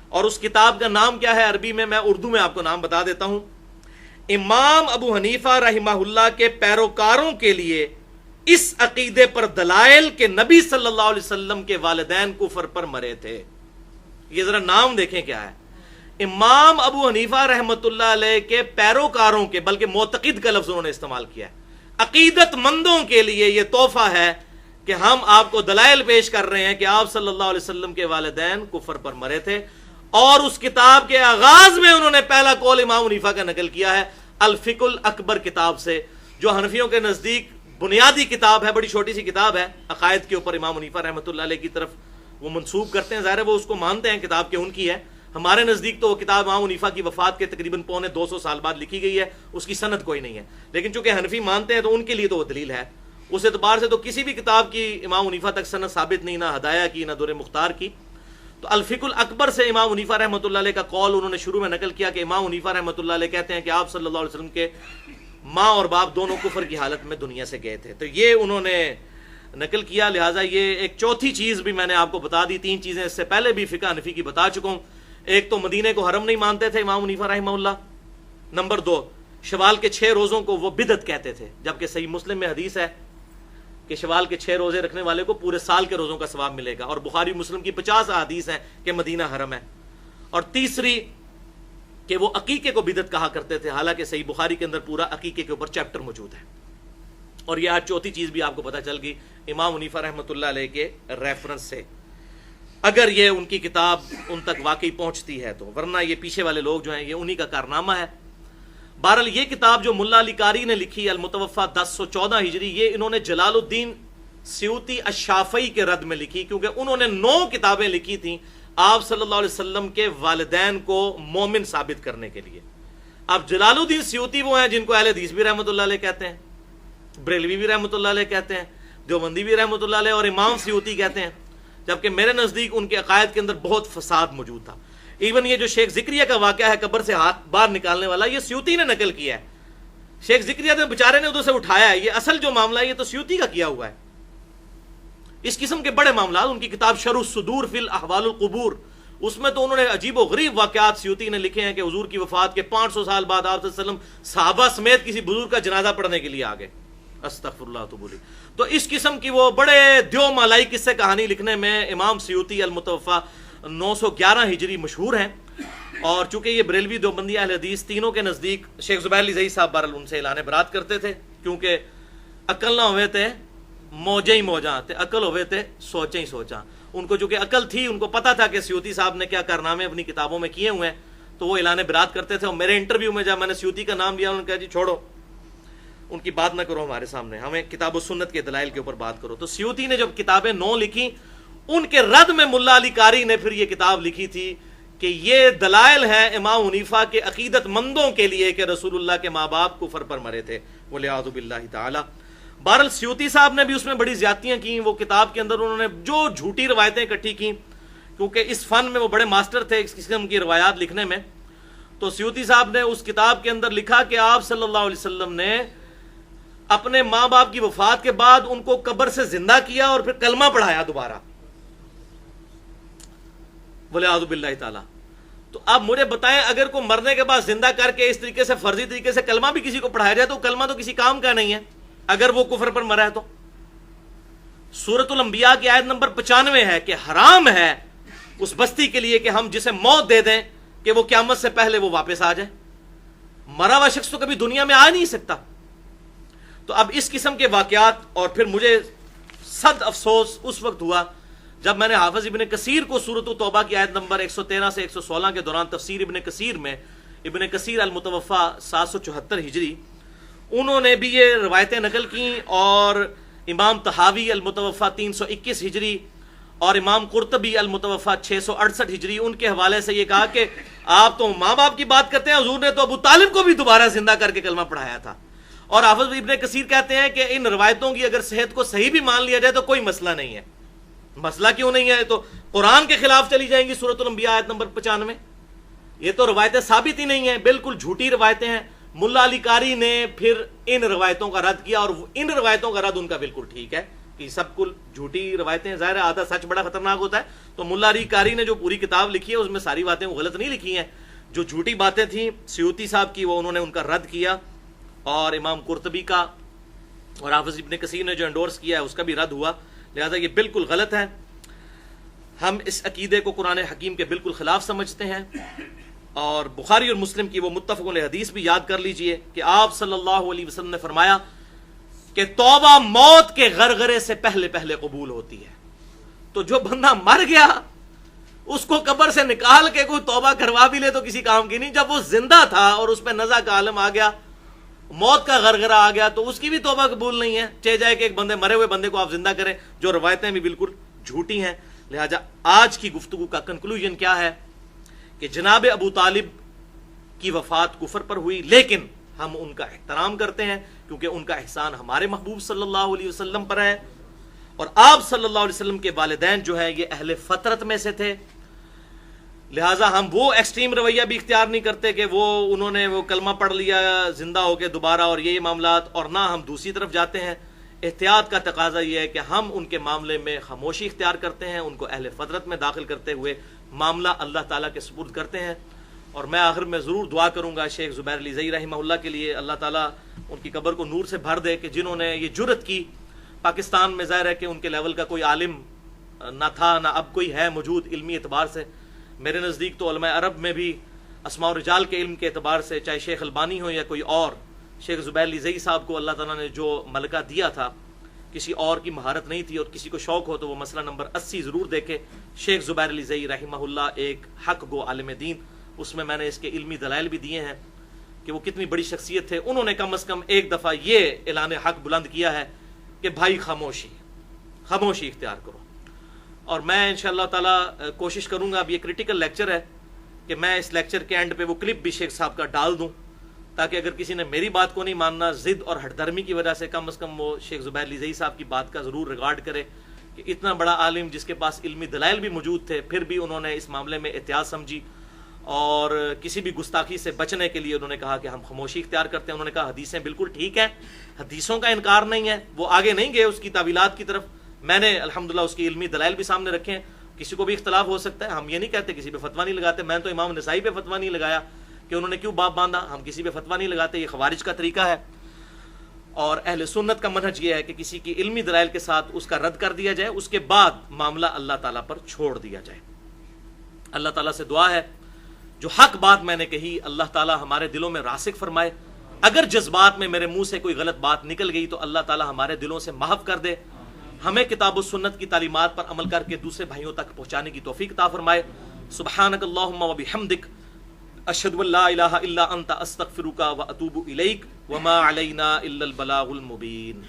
Speaker 1: اور اس کتاب کا نام کیا ہے عربی میں اردو میں آپ کو نام بتا دیتا ہوں. امام ابو حنیفہ رحمہ اللہ کے پیروکاروں کے لیے اس عقیدے پر دلائل کہ نبی صلی اللہ علیہ وسلم کے والدین کفر پر مرے تھے. یہ ذرا نام دیکھیں کیا ہے. امام ابو حنیفہ رحمۃ اللہ علیہ کے پیروکاروں کے، بلکہ معتقد کا لفظ انہوں نے استعمال کیا ہے، عقیدت مندوں کے لیے یہ تحفہ ہے کہ ہم آپ کو دلائل پیش کر رہے ہیں کہ آپ صلی اللہ علیہ وسلم کے والدین کفر پر مرے تھے. اور اس کتاب کے آغاز میں انہوں نے پہلا قول امام حنیفہ کا نقل کیا ہے الفقہ الاکبر کتاب سے، جو حنفیوں کے نزدیک بنیادی کتاب ہے، بڑی چھوٹی سی کتاب ہے عقائد کے اوپر. امام حنیفہ رحمۃ اللہ علیہ کی طرف وہ منسوب کرتے ہیں، ظاہر ہے وہ اس کو مانتے ہیں کتاب کے ان کی ہے. ہمارے نزدیک تو وہ کتاب امام حنیفہ کی وفات کے تقریباً 250 سال بعد لکھی گئی ہے، اس کی سند کوئی نہیں ہے. لیکن چونکہ حنفی مانتے ہیں تو ان کے لیے تو وہ دلیل ہے. اس اعتبار سے تو کسی بھی کتاب کی امام حنیفہ تک سند ثابت نہیں، نہ ہدایہ کی نہ دور مختار کی. تو الفقہ الاکبر سے امام حنیفہ رحمۃ اللہ علیہ کا قول انہوں نے شروع میں نقل کیا کہ امام حنیفہ رحمۃ اللہ علیہ کہتے ہیں کہ آپ صلی اللہ علیہ وسلم کے ماں اور باپ دونوں کفر کی حالت میں دنیا سے گئے تھے. تو یہ انہوں نے نقل کیا. لہٰذا یہ ایک چوتھی چیز بھی میں نے آپ کو بتا دی. 3 چیزیں اس سے پہلے بھی فقہ حنفی کی بتا چکا ہوں. ایک تو مدینے کو حرم نہیں مانتے تھے امام حنیفہ رحمہ اللہ. نمبر 2، شوال کے 6 روزوں کو وہ بدعت کہتے تھے، جبکہ صحیح مسلم میں حدیث ہے کہ شوال کے 6 روزے رکھنے والے کو پورے سال کے روزوں کا ثواب ملے گا. اور بخاری مسلم کی 50 احادیث ہیں کہ مدینہ حرم ہے. اور تیسری کہ وہ عقیقے کو بدعت کہا کرتے تھے، حالانکہ صحیح بخاری کے اندر پورا عقیقے کے اوپر چیپٹر موجود ہے. اور یہ آج چوتھی چیز بھی آپ کو پتہ چل گئی امام حنیفہ رحمۃ اللہ علیہ کے ریفرنس سے، اگر یہ ان کی کتاب ان تک واقعی پہنچتی ہے تو، ورنہ یہ پیچھے والے لوگ جو ہیں یہ انہی کا کارنامہ ہے. بہرحال یہ کتاب جو ملا علی قاری نے لکھی المتوفا 1014 ہجری، یہ انہوں نے جلال الدین سیوطی الشافعی کے رد میں لکھی، کیونکہ انہوں نے 9 کتابیں لکھی تھیں آپ صلی اللہ علیہ وسلم کے والدین کو مومن ثابت کرنے کے لیے. اب جلال الدین سیوطی وہ ہیں جن کو اہل حدیث بھی رحمۃ اللہ علیہ کہتے ہیں، بریلوی بھی رحمۃ اللہ علیہ کہتے ہیں، دیوبندی بھی رحمۃ اللہ علیہ اور امام سیوطی کہتے ہیں. جبکہ میرے نزدیک ان کے عقائد کے اندر بہت فساد موجود تھا. ایون یہ جو شیخ ذکریہ کا واقعہ ہے قبر سے ہاتھ باہر نکالنے والا، یہ سیوطی نے نقل کیا ہے. شیخ ذکریہ نے بیچارے نے ادھر سے اٹھایا ہے، یہ اصل جو معاملہ ہے یہ تو سیوطی کا کیا ہوا ہے. اس قسم کے بڑے معاملات. ان کی کتاب شرح الصدور فی الاحوال القبور، اس میں تو انہوں نے عجیب و غریب واقعات سیوطی نے لکھے ہیں کہ حضور کی وفات کے 500 سال بعد آپ صلی اللہ علیہ وسلم صحابہ سمیت کسی بزرگ کا جنازہ پڑھنے کے لیے آ گئے. استغفر اللہ تو بولی. تو اس قسم کی وہ بڑے دیو مالائی قصے کہانی لکھنے میں امام سیوطی المتوفا 911 ہجری مشہور ہیں. اور چونکہ یہ بریلوی دیوبندی اہل حدیث تینوں کے نزدیک شیخ زبیر علی زئی صاحب بہرحال ان سے اعلان برات کرتے تھے، کیونکہ عقل نہ ہوئے تھے موجیں ہی موجاں تے عقل ہوئے تھے سوچیں ہی سوچاں. ان کو چونکہ عقل تھی، ان کو پتا تھا کہ سیوطی صاحب نے کیا کارنامے اپنی کتابوں میں کیے ہوئے ہیں، تو وہ اعلان برات کرتے تھے. اور میرے انٹرویو میں جب میں نے سیوطی کا نام لیا، انہوں نے کہا جی چھوڑو، ان کی بات نہ کرو ہمارے سامنے، ہمیں کتاب و سنت کے دلائل کے اوپر بات کرو. تو سیوطی نے جب کتابیں 9 لکھی، ان کے رد میں ملا علی قاری نے پھر یہ کتاب لکھی تھی کہ یہ دلائل ہیں امام حنیفہ کے عقیدت مندوں کے لیے کہ رسول اللہ کے ماں باپ کفر پر مرے تھے والعیاذ باللہ تعالی. بہرحال سیوطی صاحب نے بھی اس میں بڑی زیادتیاں کی. وہ کتاب کے اندر انہوں نے جو جھوٹی روایتیں اکٹھی کی، کیونکہ اس فن میں وہ بڑے ماسٹر تھے اس قسم کی روایات لکھنے میں. تو سیوطی صاحب نے اس کتاب کے اندر لکھا کہ آپ صلی اللہ علیہ وسلم نے اپنے ماں باپ کی وفات کے بعد ان کو قبر سے زندہ کیا اور پھر کلمہ پڑھایا دوبارہ والعیاذ باللہ تعالی. تو آپ مجھے بتائیں، اگر کوئی مرنے کے بعد زندہ کر کے اس طریقے سے فرضی طریقے سے کلمہ بھی کسی کو پڑھایا جائے تو کلمہ تو کسی کام کا نہیں ہے اگر وہ کفر پر مرا ہے. تو سورۃ الانبیاء کی آیت نمبر 95 ہے کہ حرام ہے اس بستی کے لیے کہ ہم جسے موت دے دیں کہ وہ قیامت سے پہلے وہ واپس آ جائے. مرا ہوا شخص تو کبھی دنیا میں آ نہیں سکتا. تو اب اس قسم کے واقعات، اور پھر مجھے صد افسوس اس وقت ہوا جب میں نے حافظ ابن کثیر کو سورۃ التوبہ کی آیت نمبر 113 سے 116 کے دوران تفسیر ابن کثیر میں، ابن کثیر المتوفا 774 ہجری، انہوں نے بھی یہ روایتیں نقل کی. اور امام طحاوی المتوفا 321 ہجری اور امام قرطبی المتوفا 668 ہجری، ان کے حوالے سے یہ کہا کہ آپ تو ماں باپ کی بات کرتے ہیں، حضور نے تو ابو طالب کو بھی دوبارہ زندہ کر کے کلمہ پڑھایا تھا. اور حافظ ابن کثیر کہتے ہیں کہ ان روایتوں کی اگر صحت کو صحیح بھی مان لیا جائے تو کوئی مسئلہ نہیں ہے. مسئلہ کیوں نہیں ہے؟ تو قرآن کے خلاف چلی جائیں گی سورۃ الانبیاء آیت نمبر 95. یہ تو روایتیں ثابت ہی نہیں ہیں، بالکل جھوٹی روایتیں ہیں. ملا علی قاری نے پھر ان روایتوں کا رد کیا، اور ان روایتوں کا رد ان کا بالکل ٹھیک ہے کہ سب کل جھوٹی روایتیں، ظاہر ہے آدھا سچ بڑا خطرناک ہوتا ہے. تو ملا علی قاری نے جو پوری کتاب لکھی ہے اس میں ساری باتیں غلط نہیں لکھی ہیں. جو جھوٹی باتیں تھیں سیوطی صاحب کی، وہ انہوں نے ان کا رد کیا، اور امام قرطبی کا اور حافظ ابن کثیر نے جو انڈورس کیا ہے اس کا بھی رد ہوا. لہذا یہ بالکل غلط ہے. ہم اس عقیدے کو قرآن حکیم کے بالکل خلاف سمجھتے ہیں. اور بخاری اور مسلم کی وہ متفق علیہ حدیث بھی یاد کر لیجئے کہ آپ صلی اللہ علیہ وسلم نے فرمایا کہ توبہ موت کے غرغرے سے پہلے پہلے قبول ہوتی ہے. تو جو بندہ مر گیا اس کو قبر سے نکال کے کوئی توبہ کروا بھی لے تو کسی کام کی نہیں. جب وہ زندہ تھا اور اس پہ نزع کا عالم آ گیا، موت کا غرغرہ آ گیا، تو اس کی بھی توبہ قبول نہیں ہے. چاہے جائے کہ ایک بندے مرے ہوئے بندے کو آپ زندہ کریں، جو روایتیں بھی بالکل جھوٹی ہیں. لہٰذا آج کی گفتگو کا کنکلوژن کیا ہے کہ جناب ابو طالب کی وفات کفر پر ہوئی، لیکن ہم ان کا احترام کرتے ہیں کیونکہ ان کا احسان ہمارے محبوب صلی اللہ علیہ وسلم پر ہے. اور آپ صلی اللہ علیہ وسلم کے والدین جو ہیں یہ اہل فطرت میں سے تھے. لہٰذا ہم وہ ایکسٹریم رویہ بھی اختیار نہیں کرتے کہ انہوں نے وہ کلمہ پڑھ لیا زندہ ہو کے دوبارہ اور یہ معاملات، اور نہ ہم دوسری طرف جاتے ہیں. احتیاط کا تقاضا یہ ہے کہ ہم ان کے معاملے میں خاموشی اختیار کرتے ہیں، ان کو اہل فطرت میں داخل کرتے ہوئے معاملہ اللہ تعالیٰ کے سپرد کرتے ہیں. اور میں آخر میں ضرور دعا کروں گا شیخ زبیر علی زئی رحمہ اللہ کے لیے، اللہ تعالیٰ ان کی قبر کو نور سے بھر دے کہ جنہوں نے یہ جرت کی. پاکستان میں ظاہر ہے کہ ان کے لیول کا کوئی عالم نہ تھا، نہ اب کوئی ہے موجود علمی اعتبار سے. میرے نزدیک تو علماء عرب میں بھی اسماء و رجال کے علم کے اعتبار سے، چاہے شیخ البانی ہو یا کوئی اور، شیخ زبیر علی زئی صاحب کو اللہ تعالیٰ نے جو ملکہ دیا تھا کسی اور کی مہارت نہیں تھی. اور کسی کو شوق ہو تو وہ مسئلہ نمبر 80 ضرور دیکھے. شیخ زبیر علی زئی رحمہ اللہ ایک حق گو عالم دین، اس میں نے اس کے علمی دلائل بھی دیے ہیں کہ وہ کتنی بڑی شخصیت تھے. انہوں نے کم از کم ایک دفعہ یہ اعلان حق بلند کیا ہے کہ بھائی خاموشی اختیار کرو. اور میں انشاءاللہ تعالی کوشش کروں گا، اب یہ کریٹیکل لیکچر ہے، کہ میں اس لیکچر کے اینڈ پہ وہ کلپ بھی شیخ صاحب کا ڈال دوں تاکہ اگر کسی نے میری بات کو نہیں ماننا ضد اور ہٹ درمی کی وجہ سے، کم از کم وہ شیخ زبیر علی زئی صاحب کی بات کا ضرور ریگارڈ کرے کہ اتنا بڑا عالم جس کے پاس علمی دلائل بھی موجود تھے، پھر بھی انہوں نے اس معاملے میں احتیاط سمجھی اور کسی بھی گستاخی سے بچنے کے لیے انہوں نے کہا کہ ہم خاموشی اختیار کرتے ہیں. انہوں نے کہا حدیثیں بالکل ٹھیک ہیں، حدیثوں کا انکار نہیں ہے. وہ آگے نہیں گئے اس کی تعویلات کی طرف، میں نے الحمدللہ اس کی علمی دلائل بھی سامنے رکھے ہیں. کسی کو بھی اختلاف ہو سکتا ہے, ہم یہ نہیں کہتے کسی پہ فتویٰ نہیں لگاتے. میں تو امام نسائی پہ فتویٰ نہیں لگایا کہ انہوں نے کیوں باب باندھا, ہم کسی پہ فتویٰ نہیں لگاتے, یہ خوارج کا طریقہ ہے. اور اہل سنت کا منہج یہ ہے کہ کسی کی علمی دلائل کے ساتھ اس کا رد کر دیا جائے, اس کے بعد معاملہ اللہ تعالیٰ پر چھوڑ دیا جائے. اللہ تعالیٰ سے دعا ہے جو حق بات میں نے کہی اللہ تعالیٰ ہمارے دلوں میں راسخ فرمائے. اگر جذبات میں میرے منہ سے کوئی غلط بات نکل گئی تو اللہ تعالیٰ ہمارے دلوں سے محو کر دے, ہمیں کتاب و سنت کی تعلیمات پر عمل کر کے دوسرے بھائیوں تک پہنچانے کی توفیق عطا فرمائے. سبحانک اللہم و بحمدک, اشہد ان لا الہ الا انت, استغفرک و اتوب الیک, وما علینا الا البلاغ المبین.